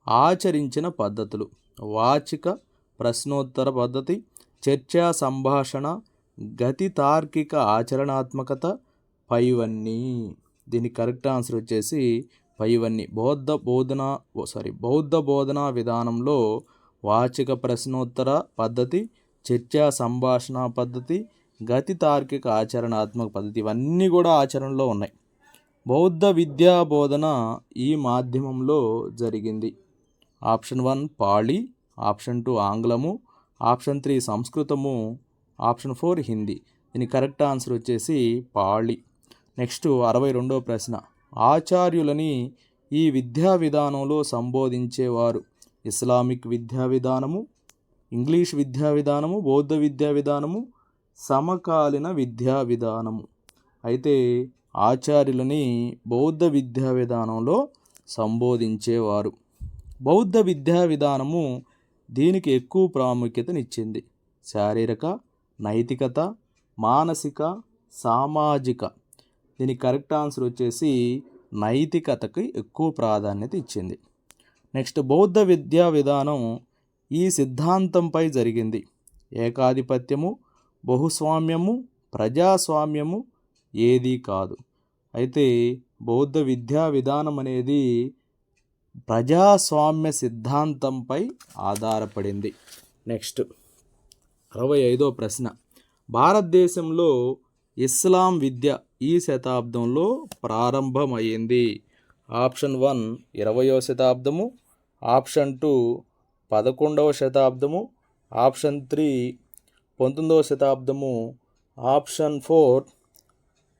ఆచరించిన పద్ధతులు. వాచిక ప్రశ్నోత్తర పద్ధతి, చర్చా సంభాషణ, గతి తార్కిక ఆచరణాత్మకత, పైవన్నీ. దీని కరెక్ట్ ఆన్సర్ వచ్చేసి పైవన్నీ. బౌద్ధ బోధనా విధానంలో వాచిక ప్రశ్నోత్తర పద్ధతి, చర్చా సంభాషణ పద్ధతి, గతి తార్కిక ఆచరణాత్మక పద్ధతి ఇవన్నీ కూడా ఆచరణలో ఉన్నాయి. బౌద్ధ విద్యా బోధన ఈ మాధ్యమంలో జరిగింది. ఆప్షన్ 1 పాళీ, ఆప్షన్ 2 ఆంగ్లము, ఆప్షన్ 3 సంస్కృతము, ఆప్షన్ 4 హిందీ. దీని కరెక్ట్ ఆన్సర్ వచ్చేసి పాళీ. నెక్స్ట్ 62వ ప్రశ్న. ఆచార్యులని ఈ విద్యా విధానంలో సంబోధించేవారు. ఇస్లామిక్ విద్యా విధానము, ఇంగ్లీష్ విద్యా విధానము, బౌద్ధ విద్యా విధానము, సమకాలీన విద్యా విధానము. అయితే ఆచార్యులని బౌద్ధ విద్యా విధానంలో సంబోధించేవారు. బౌద్ధ విద్యా విధానము దీనికి ఎక్కువ ప్రాముఖ్యతనిచ్చింది. శారీరక, నైతికత, మానసిక, సామాజిక. దీనికి కరెక్ట్ ఆన్సర్ వచ్చేసి నైతికతకి ఎక్కువ ప్రాధాన్యత ఇచ్చింది. నెక్స్ట్, బౌద్ధ విద్యా విధానం ఈ సిద్ధాంతంపై జరిగింది. ఏకాధిపత్యము, బహుస్వామ్యము, ప్రజాస్వామ్యము ఏదీ కాదు. అయితే బౌద్ధ విద్యా విధానం అనేది ప్రజాస్వామ్య సిద్ధాంతంపై ఆధారపడింది. నెక్స్ట్ 65వ ప్రశ్న. భారతదేశంలో ఇస్లాం విద్య ఈ శతాబ్దంలో ప్రారంభమైంది. ఆప్షన్ 1 20వ శతాబ్దము, ఆప్షన్ 2 11వ శతాబ్దము, ఆప్షన్ 3 19వ శతాబ్దము, ఆప్షన్ 4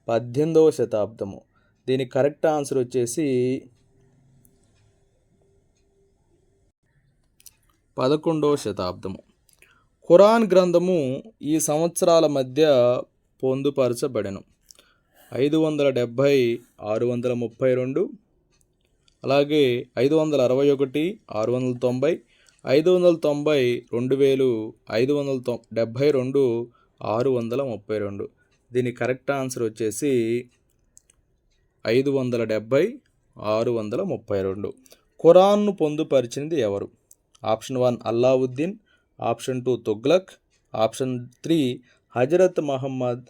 18వ శతాబ్దము. దీని కరెక్ట్ ఆన్సర్ వచ్చేసి 11వ శతాబ్దము. ఖురాన్ గ్రంథము ఈ సంవత్సరాల మధ్య పొందుపరచబడెను. 570 632, అలాగే 561 690, 590 2000, 572 632. దీని కరెక్ట్ ఆన్సర్ వచ్చేసి 570 632. ఖురాన్ను పొందుపరిచినది ఎవరు? Option 1 Alauddin, option 2 Tughlaq, option 3 Hazrat Muhammad,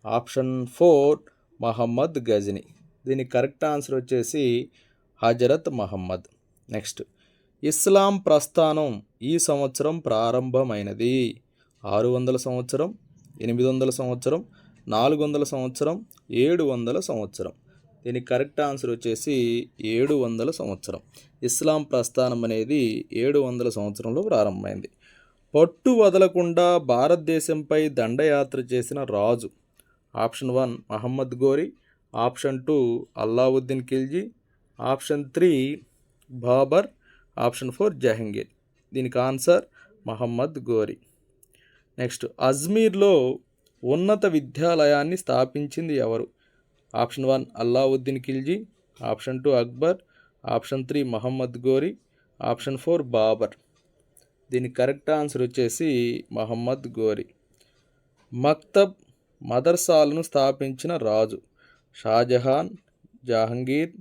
option 4 Muhammad Ghazni. దీని కరెక్ట్ ఆన్సర్ వచ్చేసి హజరత్ మహమ్మద్. నెక్స్ట్, ఇస్లాం ప్రస్థానం ఈ సంవత్సరం ప్రారంభమైనది. 600 సంవత్సరం, 800 సంవత్సరం, 400 సంవత్సరం, 700 సంవత్సరం. దీనికి కరెక్ట్ ఆన్సర్ వచ్చేసి 700 సంవత్సరం. ఇస్లాం ప్రస్థానం అనేది 700 సంవత్సరంలో ప్రారంభమైంది. పట్టు వదలకుండా భారతదేశంపై దండయాత్ర చేసిన రాజు. Option 1 Muhammad Ghori, option 2 Alauddin Khilji, option 3 Babur, option 4 Jahangir. దీనికి ఆన్సర్ మహమ్మద్ గోరి. నెక్స్ట్, అజ్మీర్లో ఉన్నత విద్యాలయాన్ని స్థాపించింది ఎవరు? Option 1 Alauddin Khilji, option 2 Akbar, option 3 Muhammad Ghori, option 4 Babur. దీని కరెక్ట్ ఆన్సర్ వచ్చేసి మహమ్మద్ గోరి. మక్తబ్ మదర్సాలను స్థాపించిన రాజు. షాజహాన్, జహాంగీర్,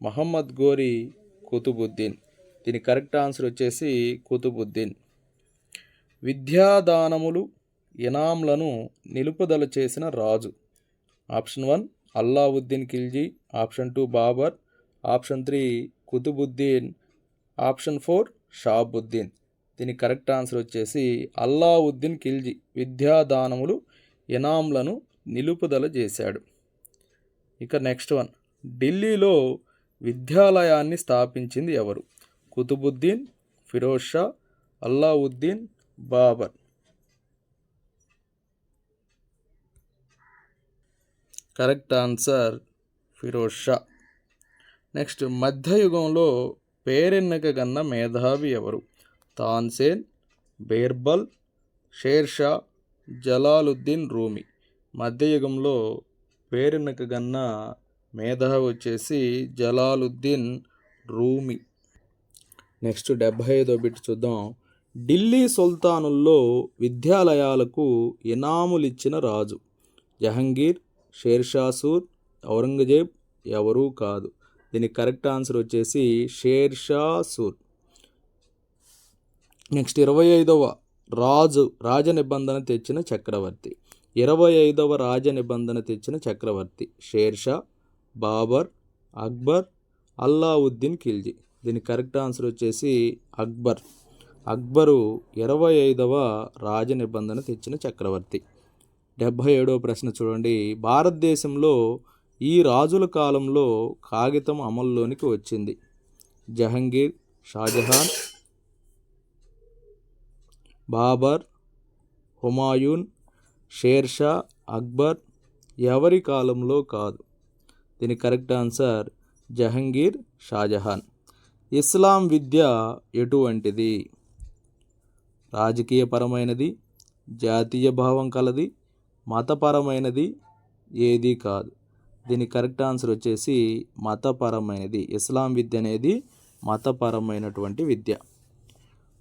మహమ్మద్ గోరి, కుతుబుద్దీన్. దీని కరెక్ట్ ఆన్సర్ వచ్చేసి కుతుబుద్దీన్. విద్యాదానములు, ఇనాంలను నిలుపుదల చేసిన రాజు. Option 1 Alauddin Khilji, option 2 Babur, option 3 Qutbuddin, option 4 Shahabuddin. దీని కరెక్ట్ ఆన్సర్ వచ్చేసి అల్లావుద్దీన్ ఖిల్జీ విద్యాదానములు ఇనాంలను నిలుపుదల చేశాడు. ఇక నెక్స్ట్ వన్, ఢిల్లీలో విద్యాలయాన్ని స్థాపించింది ఎవరు? Qutbuddin, Firoz Shah, Alauddin, Babur. Correct answer Firoz Shah. Next, మధ్యయుగంలో పేరెన్నకగన్న మేధావి ఎవరు? తాన్సేన్, బీర్బల్, షేర్షా, జలాలుద్దీన్ రూమి. మధ్యయుగంలో పేరెన్నకగన్న మేధావి వచ్చేసి జలాలుద్దీన్ రూమి. నెక్స్ట్ 75వ బిట్ చూద్దాం. ఢిల్లీ సుల్తానుల్లో విద్యాలయాలకు ఇనాములిచ్చిన రాజు? జహంగీర్, షేర్షా సూర్, ఔరంగజేబ్, ఎవరూ కాదు. దీనికి కరెక్ట్ ఆన్సర్ వచ్చేసి షేర్షా సూర్. నెక్స్ట్ 25వ రాజ నిబంధన తెచ్చిన చక్రవర్తి? 25వ రాజ నిబంధన తెచ్చిన చక్రవర్తి షేర్షా, బాబర్, అక్బర్, అల్లావుద్దీన్ ఖిల్జీ. దీనికి కరెక్ట్ ఆన్సర్ వచ్చేసి అక్బర్. అక్బరు 25వ రాజ నిబంధన తెచ్చిన చక్రవర్తి. 77వ ప్రశ్న చూడండి. భారతదేశంలో ఈ రాజుల కాలంలో కాగితం అమల్లోనికి వచ్చింది? జహంగీర్, షాజహాన్, బాబర్, హుమాయూన్, షేర్షా, అక్బర్. ఎవరి కాలంలో కాదు? దీని కరెక్ట్ ఆన్సర్ జహంగీర్, షాజహాన్. ఇస్లాం విద్య ఎటువంటిది? రాజకీయపరమైనది, జాతీయ భావం కలది, మతపరమైనది, ఏది కాదు. దీని కరెక్ట్ ఆన్సర్ వచ్చేసి మతపరమైనది. ఇస్లాం విద్య అనేది మతపరమైనటువంటి విద్య.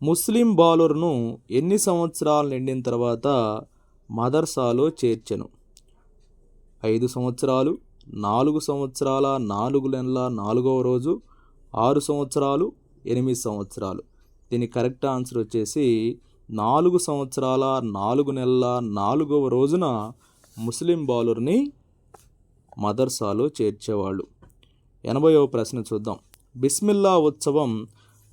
ముస్లిం బాలురును ఎన్ని సంవత్సరాలు నిండిన తర్వాత మదర్సాలో చేర్చెను? 5 సంవత్సరాలు, 4 సంవత్సరాల 4 నెలల 4వ రోజు, 6 సంవత్సరాలు, 8 సంవత్సరాలు. దీని కరెక్ట్ ఆన్సర్ వచ్చేసి 4 సంవత్సరాల 4 నెలల 4వ రోజున ముస్లిం బాలుర్ని మదర్సాలో చేర్చేవాళ్ళు. 80వ ప్రశ్న చూద్దాం. బిస్మిల్లా ఉత్సవం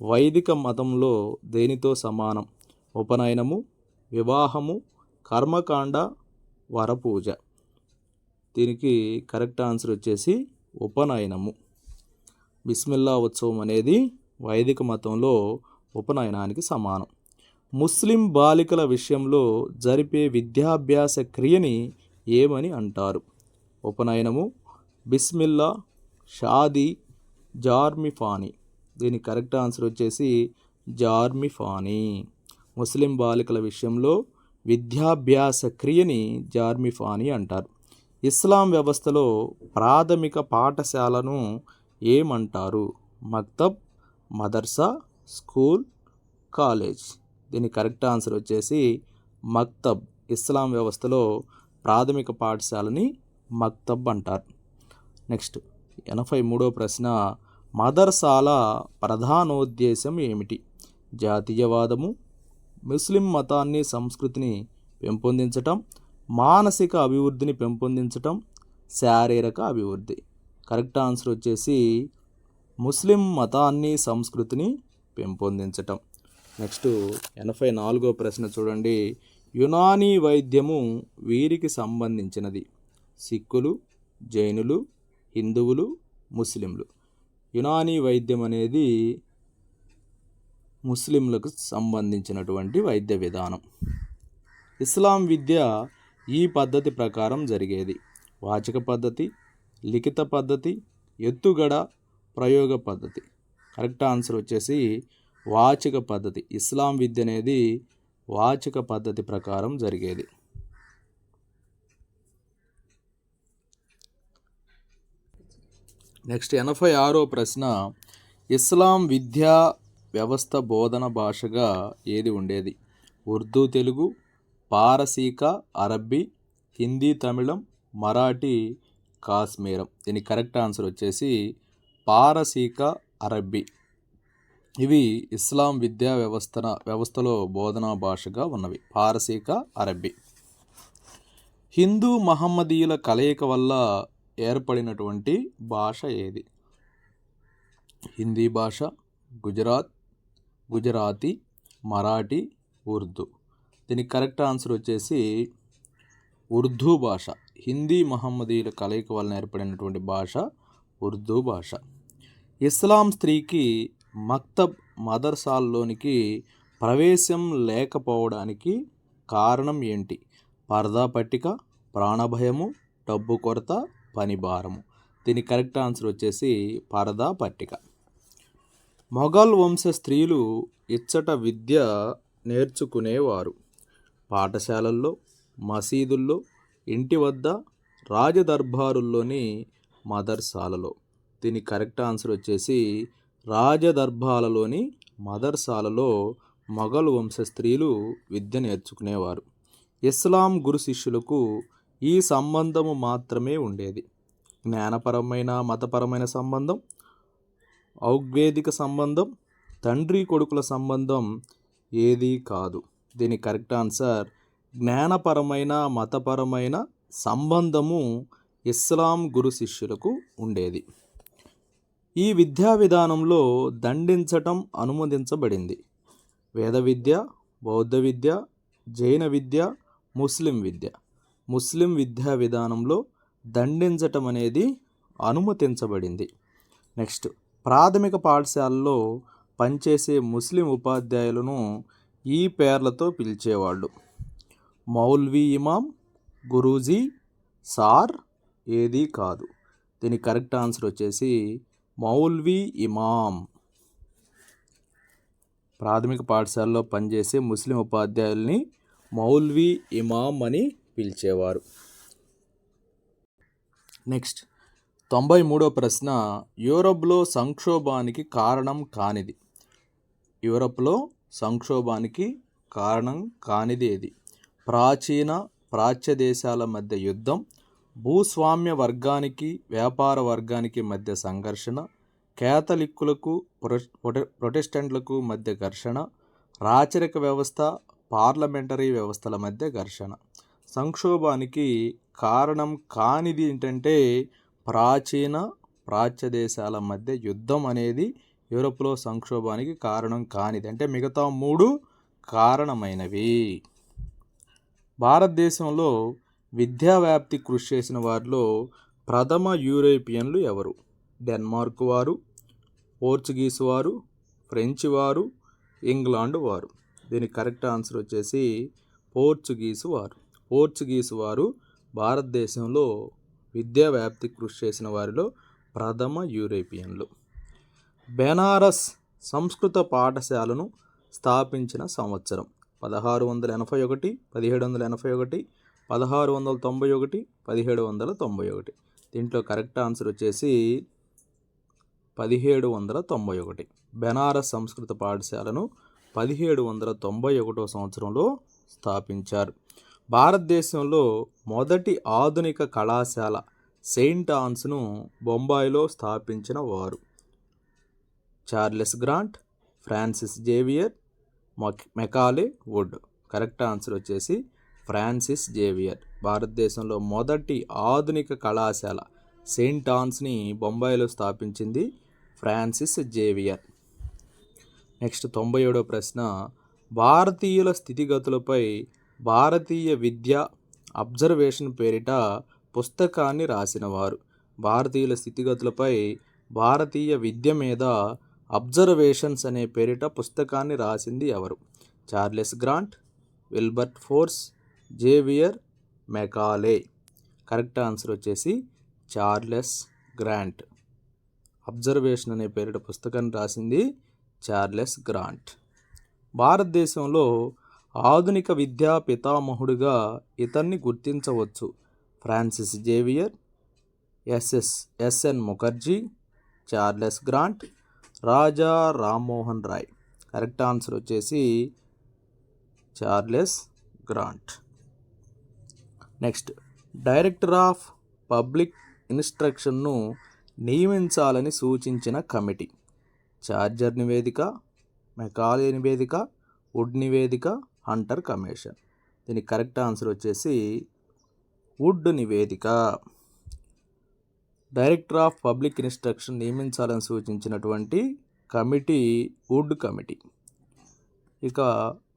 వైదిక మతంలో దేనితో సమానం? ఉపనయనము, వివాహము, కర్మకాండ, వరపూజ. దీనికి కరెక్ట్ ఆన్సర్ వచ్చేసి ఉపనయనము. బిస్మిల్లా ఉత్సవం అనేది వైదిక మతంలో ఉపనయనానికి సమానం. ముస్లిం బాలికల విషయంలో జరిపే విద్యాభ్యాస క్రియని ఏమని అంటారు? ఉపనయనము, బిస్మిల్లా, షాదీ, జార్మిఫానీ. దీని కరెక్ట్ ఆన్సర్ వచ్చేసి జార్మిఫానీ. ముస్లిం బాలికల విషయంలో విద్యాభ్యాస క్రియని జార్మిఫానీ అంటారు. ఇస్లాం వ్యవస్థలో ప్రాథమిక పాఠశాలను ఏమంటారు? మక్తబ్, మదర్సా, స్కూల్, కాలేజ్. దీని కరెక్ట్ ఆన్సర్ వచ్చేసి మక్తబ్. ఇస్లాం వ్యవస్థలో ప్రాథమిక పాఠశాలని మక్తబ్ అంటారు. నెక్స్ట్ 83వ ప్రశ్న. మదర్సాల ప్రధానోద్దేశం ఏమిటి? జాతీయవాదము, ముస్లిం మతాన్ని సంస్కృతిని పెంపొందించటం, మానసిక అభివృద్ధిని పెంపొందించటం, శారీరక అభివృద్ధి. కరెక్ట్ ఆన్సర్ వచ్చేసి ముస్లిం మతాన్ని సంస్కృతిని పెంపొందించటం. నెక్స్ట్ 84వ ప్రశ్న చూడండి. యునానీ వైద్యము వీరికి సంబంధించినది? సిక్కులు, జైనులు, హిందువులు, ముస్లింలు. యునానీ వైద్యం అనేది ముస్లింలకు సంబంధించినటువంటి వైద్య విధానం. ఇస్లాం విద్య ఈ పద్ధతి ప్రకారం జరిగేది? వాచక పద్ధతి, లిఖిత పద్ధతి, ఎత్తుగడ, ప్రయోగ పద్ధతి. కరెక్ట్ ఆన్సర్ వచ్చేసి వాచక పద్ధతి. ఇస్లాం విద్య అనేది వాచక పద్ధతి ప్రకారం జరిగేది. నెక్స్ట్ 86వ ప్రశ్న. ఇస్లాం విద్యా వ్యవస్థ బోధన భాషగా ఏది ఉండేది? ఉర్దూ, తెలుగు, పారసీక, అరబ్బీ, హిందీ, తమిళం, మరాఠీ, కాశ్మీరం. దీని కరెక్ట్ ఆన్సర్ వచ్చేసి పారసీక, అరబ్బీ. ఇవి ఇస్లాం విద్యా వ్యవస్థలో బోధనా భాషగా ఉన్నవి. పారసీక, అరబ్బీ. హిందూ మహమ్మదీయుల కలయిక వల్ల ఏర్పడినటువంటి భాష ఏది? హిందీ భాష, గుజరాతీ, మరాఠీ, ఉర్దూ. దీనికి కరెక్ట్ ఆన్సర్ వచ్చేసి ఉర్దూ భాష. హిందీ మహమ్మదీయుల కలయిక వలన ఏర్పడినటువంటి భాష ఉర్దూ భాష. ఇస్లాం స్త్రీకి మక్తబ్ మదర్సాల్లోనికి ప్రవేశం లేకపోవడానికి కారణం ఏంటి? పరదా పట్టిక, ప్రాణభయము, డబ్బు కొరత, పని భారము. దీని కరెక్ట్ ఆన్సర్ వచ్చేసి పరదా పట్టిక. మొఘల్ వంశ స్త్రీలు ఇచ్చట విద్య నేర్చుకునేవారు. పాఠశాలల్లో, మసీదుల్లో, ఇంటి వద్ద, రాజదర్బారుల్లోని మదర్సాలలో. దీని కరెక్ట్ ఆన్సర్ వచ్చేసి రాజదర్బార్లలోని మదర్సాలలో మొఘల్ వంశ స్త్రీలు విద్య నేర్చుకునేవారు. ఇస్లాం గురు శిష్యులకు ఈ సంబంధము మాత్రమే ఉండేది. జ్ఞానపరమైన మతపరమైన సంబంధం, ఔద్వేదిక సంబంధం, తండ్రి కొడుకుల సంబంధం ఏదీ కాదు. దీని కరెక్ట్ ఆన్సర్ జ్ఞానపరమైన మతపరమైన సంబంధము ఇస్లాం గురు శిష్యులకు ఉండేది. ఈ విద్యా విధానంలో దండించటం అనుమతించబడింది. వేద విద్య, బౌద్ధ విద్య, జైన విద్య, ముస్లిం విద్య. ముస్లిం విద్యా విధానంలో దండించటం అనేది అనుమతించబడింది. నెక్స్ట్, ప్రాథమిక పాఠశాలలో పనిచేసే ముస్లిం ఉపాధ్యాయులను ఈ పేర్లతో పిలిచేవాళ్ళు. మౌల్వీ ఇమాం, గురూజీ, సార్ ఏదీ కాదు. దీనికి కరెక్ట్ ఆన్సర్ వచ్చేసి మౌల్వీ ఇమాం. ప్రాథమిక పాఠశాలలో పనిచేసే ముస్లిం ఉపాధ్యాయుల్ని మౌల్వీ ఇమాం అని పిలిచేవారు. నెక్స్ట్ 93వ ప్రశ్న, యూరప్లో సంక్షోభానికి కారణం కానిది. యూరప్లో సంక్షోభానికి కారణం కానిది ఏది? ప్రాచ్య దేశాల మధ్య యుద్ధం, భూస్వామ్య వర్గానికి వ్యాపార వర్గానికి మధ్య సంఘర్షణ, కేథలిక్కులకు ప్రొటెస్టెంట్లకు మధ్య ఘర్షణ, రాచరిక వ్యవస్థ పార్లమెంటరీ వ్యవస్థల మధ్య ఘర్షణ. సంక్షోభానికి కారణం కానిది ఏంటంటే ప్రాచ్య దేశాల మధ్య యుద్ధం అనేది యూరోప్లో సంక్షోభానికి కారణం కానిది. అంటే మిగతా మూడు కారణమైనవి. భారతదేశంలో విద్యా వ్యాప్తి కృషి చేసిన వారిలో ప్రథమ యూరోపియన్లు ఎవరు? డెన్మార్క్ వారు, పోర్చుగీస్ వారు, ఫ్రెంచ్ వారు, ఇంగ్లాండ్ వారు. దీనికి కరెక్ట్ ఆన్సర్ వచ్చేసి పోర్చుగీస్ వారు భారతదేశంలో విద్యా వ్యాప్తి కృషి చేసిన వారిలో ప్రథమ యూరోపియన్లు. బెనారస్ సంస్కృత పాఠశాలను స్థాపించిన సంవత్సరం 1681, 1781, 1691, 1791. దీంట్లో కరెక్ట్ ఆన్సర్ వచ్చేసి 1791. బెనారస్ సంస్కృత పాఠశాలను 1791వ సంవత్సరంలో స్థాపించారు. భారతదేశంలో మొదటి ఆధునిక కళాశాల సెయింట్ ఆన్స్ను బొంబాయిలో స్థాపించిన వారు? Charles Grant, Francis Xavier, Macaulay Wood. Correct answer వచ్చేసి ఫ్రాన్సిస్ జేవియర్. భారతదేశంలో మొదటి ఆధునిక కళాశాల సెయింట్ ఆన్స్ని బొంబాయిలో స్థాపించింది ఫ్రాన్సిస్ జేవియర్. నెక్స్ట్ 97వ ప్రశ్న, భారతీయుల స్థితిగతులపై భారతీయ విద్య అబ్జర్వేషన్ పేరిట పుస్తకాన్ని రాసినవారు? భారతీయుల స్థితిగతులపై భారతీయ విద్య మీద అబ్జర్వేషన్స్ అనే పేరిట పుస్తకాన్ని రాసింది ఎవరు? Charles Grant, Wilberforce, Xavier, Macaulay. Correct answer వచ్చేసి చార్లెస్ గ్రాంట్. అబ్జర్వేషన్ అనే పేరిట పుస్తకాన్ని రాసింది చార్లెస్ గ్రాంట్. భారతదేశంలో ఆధునిక విద్యా పితామహుడిగా ఇతన్ని గుర్తించవచ్చు. Francis Xavier, SN Mukherjee, Charles Grant, Raja Rammohan Roy. Correct answer వచ్చేసి Charles Grant. Next, director of public ఇన్స్ట్రక్షన్ను నియమించాలని సూచించిన కమిటీ? చార్జర్ నివేదిక, మెకాలే నివేదిక, వుడ్ నివేదిక, హంటర్ కమిషన్. దీనికి కరెక్ట్ ఆన్సర్ వచ్చేసి వుడ్ నివేదిక. డైరెక్టర్ ఆఫ్ పబ్లిక్ ఇన్స్ట్రక్షన్ నియమించాలని సూచించినటువంటి కమిటీ వుడ్ కమిటీ. ఇక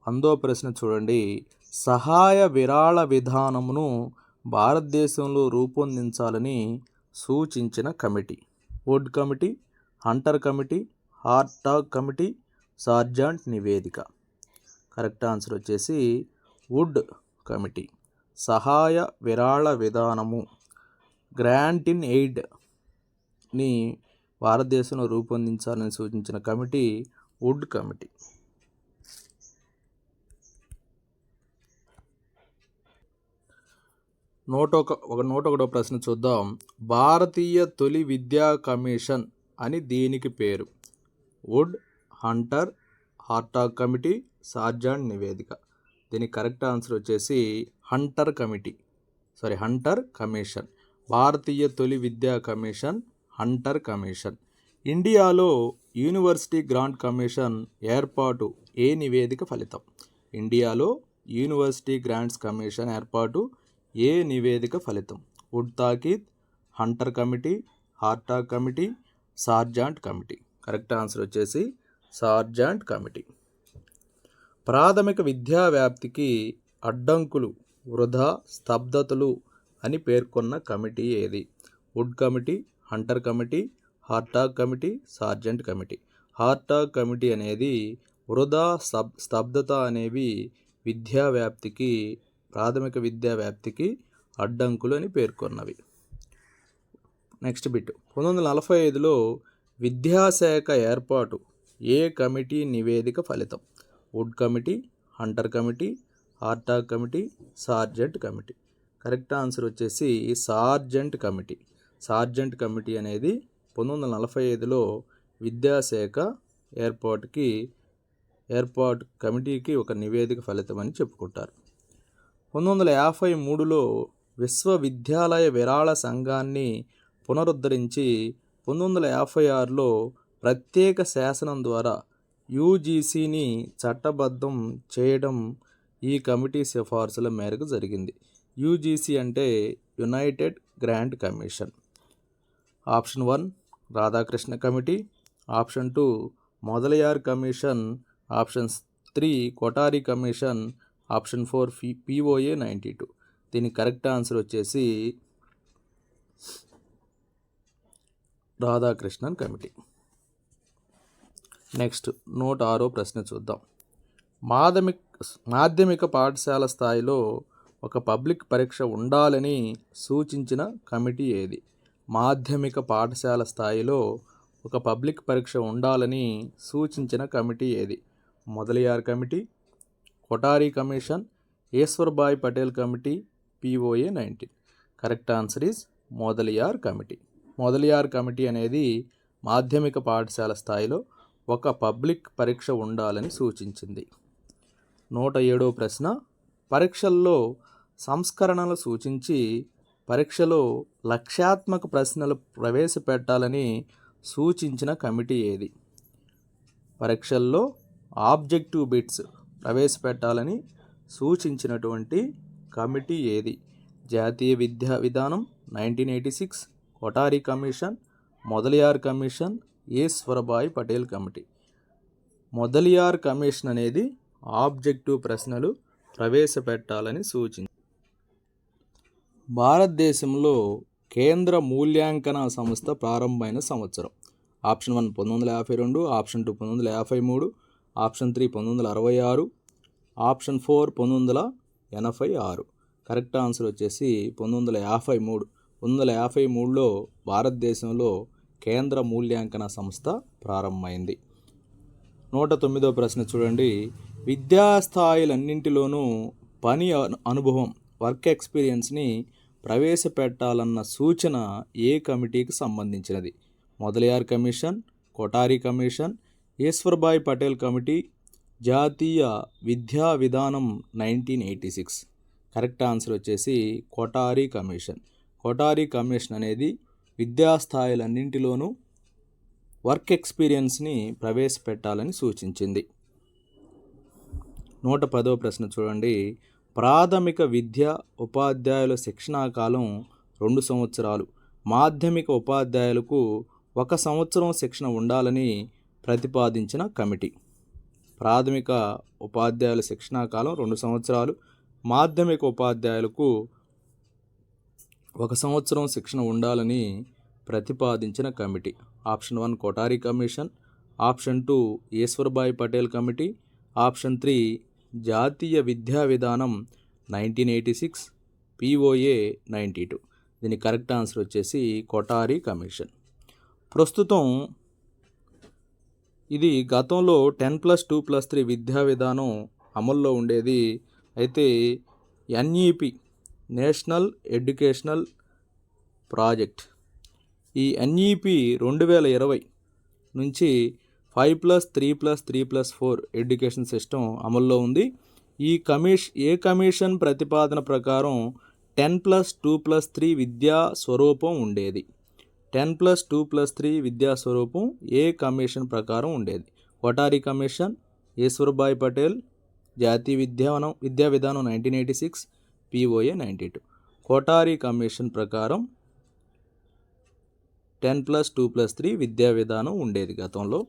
1వ ప్రశ్న చూడండి. సహాయ విరాళ విధానమును భారతదేశంలో రూపొందించాలని సూచించిన committee. Wood committee, Hunter committee, Hartog committee, Sargent నివేదిక. కరెక్ట్ ఆన్సర్ వచ్చేసి వుడ్ కమిటీ. సహాయ విరాళ విధానము గ్రాంట్ ఇన్ ఎయిడ్ని భారతదేశంలో రూపొందించాలని సూచించిన కమిటీ వుడ్ కమిటీ. నూట ఒకటో ప్రశ్న చూద్దాం. భారతీయ తొలి విద్యా కమిషన్ అని దీనికి పేరు. Wood, Hunter, Hartog committee, Sargent నివేదిక. దీనికి కరెక్ట్ ఆన్సర్ వచ్చేసి హంటర్ కమిషన్. భారతీయ తొలి విద్యా కమిషన్ హంటర్ కమిషన్. ఇండియాలో యూనివర్సిటీ గ్రాంట్ కమిషన్ ఏర్పాటు ఏ నివేదిక ఫలితం? ఇండియాలో యూనివర్సిటీ గ్రాంట్స్ కమిషన్ ఏర్పాటు ఏ నివేదిక ఫలితం? వుడ్ తాకీద్, Hunter committee, Hartog committee, Sargent committee. Correct answer వచ్చేసి సార్జెంట్ కమిటీ. ప్రాథమిక విద్యా వ్యాప్తికి అడ్డంకులు, వృధా, స్తబ్దతలు అని పేర్కొన్న కమిటీ ఏది? Wood committee, Hunter committee, Hartog committee, Sargent committee. Hartog committee అనేది వృధా, స్తబ్దత అనేవి ప్రాథమిక విద్యా వ్యాప్తికి అడ్డంకులు అని పేర్కొన్నవి. Next bit. 1945లో విద్యాశాఖ ఏర్పాటు ఏ కమిటీ నివేదిక ఫలితం? Wood committee, Hunter committee, Hartog committee, Sargent committee. Correct answer వచ్చేసి సార్జెంట్ కమిటీ. సార్జెంట్ కమిటీ అనేది 1945లో విద్యాశాఖ ఏర్పాటు కమిటీకి ఒక నివేదిక ఫలితం అని చెప్పుకుంటారు. 1953లో విశ్వవిద్యాలయ విరాళ సంఘాన్ని పునరుద్ధరించి 1956లో ప్రత్యేక శాసనం ద్వారా యూజీసీని చట్టబద్ధం చేయడం ఈ కమిటీ సిఫార్సుల మేరకు జరిగింది. యూజీసీ అంటే United grant commission. Option 1 Radhakrishna committee, option 2 Mudaliar commission, option 3 Kothari commission, option 4 POA 92. దీనికి కరెక్ట్ ఆన్సర్ వచ్చేసి రాధాకృష్ణన్ కమిటీ. నెక్స్ట్ 106వ ప్రశ్న చూద్దాం. మాధ్యమిక పాఠశాల స్థాయిలో ఒక పబ్లిక్ పరీక్ష ఉండాలని సూచించిన కమిటీ ఏది? మాధ్యమిక పాఠశాల స్థాయిలో ఒక పబ్లిక్ పరీక్ష ఉండాలని సూచించిన కమిటీ ఏది? Mudaliar committee, Kothari commission, Ishwarbhai Patel committee, POA 19. Correct answer is Mudaliar committee. Mudaliar committee అనేది మాధ్యమిక పాఠశాల స్థాయిలో ఒక పబ్లిక్ పరీక్ష ఉండాలని సూచించింది. 107వ ప్రశ్న. పరీక్షల్లో సంస్కరణలు సూచించి పరీక్షలో లక్ష్యాత్మక ప్రశ్నలు ప్రవేశపెట్టాలని సూచించిన కమిటీ ఏది? పరీక్షల్లో ఆబ్జెక్టివ్ బిట్స్ ప్రవేశపెట్టాలని సూచించినటువంటి కమిటీ ఏది? జాతీయ విద్యా విధానం 1986, Kothari commission, Mudaliar commission, Ishwarbhai Patel committee. Mudaliar commission అనేది ఆబ్జెక్టివ్ ప్రశ్నలు ప్రవేశపెట్టాలని సూచించింది. భారతదేశంలో కేంద్ర మూల్యాంకన సంస్థ ప్రారంభమైన సంవత్సరం. Option 1 1952, option 2 1953, option 3 1966, option 4 1986. Correct answer వచ్చేసి 1953. 1953లో భారతదేశంలో కేంద్ర మూల్యాంకన సంస్థ ప్రారంభమైంది. 109వ ప్రశ్న చూడండి. విద్యాస్థాయిలన్నింటిలోనూ పని అనుభవం, వర్క్ ఎక్స్పీరియన్స్ని ప్రవేశపెట్టాలన్న సూచన ఏ కమిటీకి సంబంధించినది? Mudaliar commission, Kothari commission, Ishwarbhai Patel committee, జాతీయ విద్యా విధానం 1986. కరెక్ట్ ఆన్సర్ వచ్చేసి కొఠారి కమిషన్. కొఠారి కమిషన్ అనేది విద్యాస్థాయిలన్నింటిలోనూ వర్క్ ఎక్స్పీరియన్స్ని ప్రవేశపెట్టాలని సూచించింది. 110వ ప్రశ్న చూడండి. ప్రాథమిక విద్య ఉపాధ్యాయుల శిక్షణా కాలం 2 సంవత్సరాలు మాధ్యమిక ఉపాధ్యాయులకు 1 సంవత్సరం శిక్షణ ఉండాలని ప్రతిపాదించిన కమిటీ. ప్రాథమిక ఉపాధ్యాయుల శిక్షణా కాలం 2 సంవత్సరాలు, మాధ్యమిక ఉపాధ్యాయులకు 1 సంవత్సరం శిక్షణ ఉండాలని ప్రతిపాదించిన committee. Option 1 Kothari commission, option 2 Ishwarbhai Patel committee, option 3 జాతీయ విద్యా విధానం 1986 POA 92. దీని కరెక్ట్ ఆన్సర్ వచ్చేసి కోఠారి కమిషన్. ప్రస్తుతం ఇది గతంలో 10+2+3 విద్యా విధానం అమల్లో ఉండేది. అయితే NEP నేషనల్ ఎడ్యుకేషనల్ ప్రాజెక్ట్, ఈ NEP 2020 నుంచి 5+3+3+4 ఎడ్యుకేషన్ సిస్టమ్ అమల్లో ఉంది. ఏ కమిషన్ ప్రతిపాదన ప్రకారం 10+2+3 విద్యా స్వరూపం ఉండేది? 10+2+3 విద్యా స్వరూపం ఏ కమిషన్ ప్రకారం ఉండేది? కోఠారి కమిషన్, ఈశ్వర్భాయ్ పటేల్, జాతీయ విద్యా విధానం 1986 POA 92. కోఠారి కమిషన్ ప్రకారం 10+2+3 విద్యా విధానం ఉండేది గతంలో.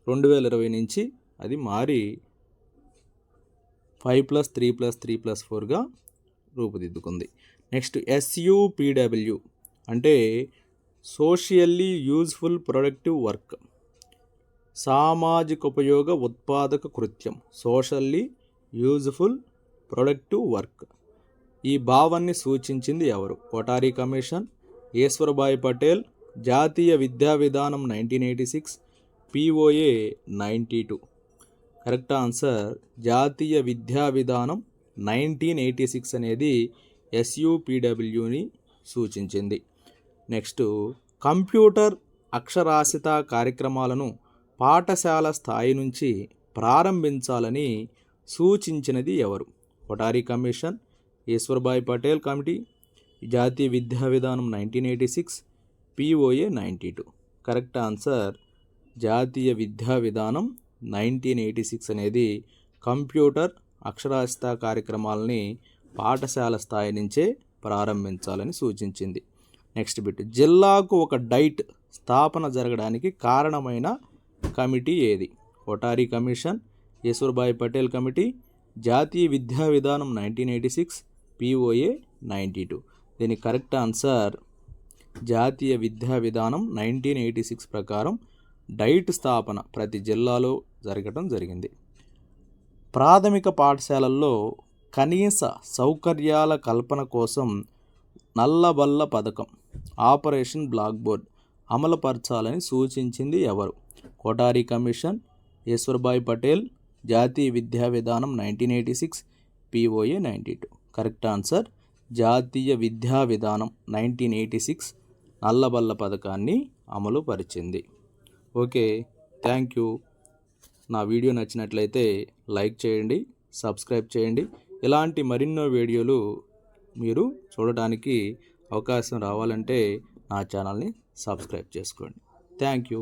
2020 నుంచి అది మారి 5+3+3+4గా రూపుదిద్దుకుంది. నెక్స్ట్ SUPW అంటే సోషియల్లీ యూజ్ఫుల్ ప్రొడక్టివ్ వర్క్, సామాజిక ఉపయోగ ఉత్పాదక కృత్యం, సోషల్లీ యూజ్ఫుల్ ప్రొడక్టివ్ వర్క్. ఈ భావాన్ని సూచించింది ఎవరు? కోఠారి కమిషన్, ఈశ్వర్భాయ్ పటేల్, జాతీయ విద్యా విధానం 1986 POA 92. కరెక్ట్ ఆన్సర్ జాతీయ విద్యా విధానం 1986 అనేది SUPWని సూచించింది. నెక్స్ట్ కంప్యూటర్ అక్షరాస్యత కార్యక్రమాలను పాఠశాల స్థాయి నుంచి ప్రారంభించాలని సూచించినది ఎవరు? కోఠారి కమిషన్, ఈశ్వర్భాయ్ పటేల్ కమిటీ, జాతీయ విద్యా విధానం 1986 POA 92. కరెక్ట్ ఆన్సర్ జాతీయ విద్యా విధానం 1986 అనేది కంప్యూటర్ అక్షరాస్యత కార్యక్రమాలని పాఠశాల స్థాయి నుంచే ప్రారంభించాలని సూచించింది. నెక్స్ట్ బిట్, జిల్లాకు ఒక డైట్ స్థాపన జరగడానికి కారణమైన కమిటీ ఏది? కోఠారి కమిషన్, ఈశ్వర్భాయ్ పటేల్ కమిటీ, జాతీయ విద్యా విధానం 1986 POA 92. దీని కరెక్ట్ ఆన్సర్ జాతీయ విద్యా విధానం 1986 ప్రకారం డైట్ స్థాపన ప్రతి జిల్లాలో జరగడం జరిగింది. ప్రాథమిక పాఠశాలల్లో కనీస సౌకర్యాల కల్పన కోసం నల్లబల్ల పథకం, ఆపరేషన్ బ్లాక్ బోర్డ్ అమలుపరచాలని సూచించింది ఎవరు? కోఠారి కమిషన్, ఈశ్వర్భాయ్ పటేల్, జాతీయ విద్యా విధానం 1986 POA 92. కరెక్ట్ ఆన్సర్ జాతీయ విద్యా విధానం 1986 నల్లబల్ల పథకాన్ని అమలు పరిచింది. Okay, thank you. నా వీడియో నచ్చినట్లయితే లైక్ చేయండి, సబ్స్క్రైబ్ చేయండి. ఇలాంటి మరిన్నో వీడియోలు మీరు చూడటానికి అవకాశం రావాలంటే నా ఛానల్ని సబ్స్క్రైబ్ చేసుకోండి. Thank you.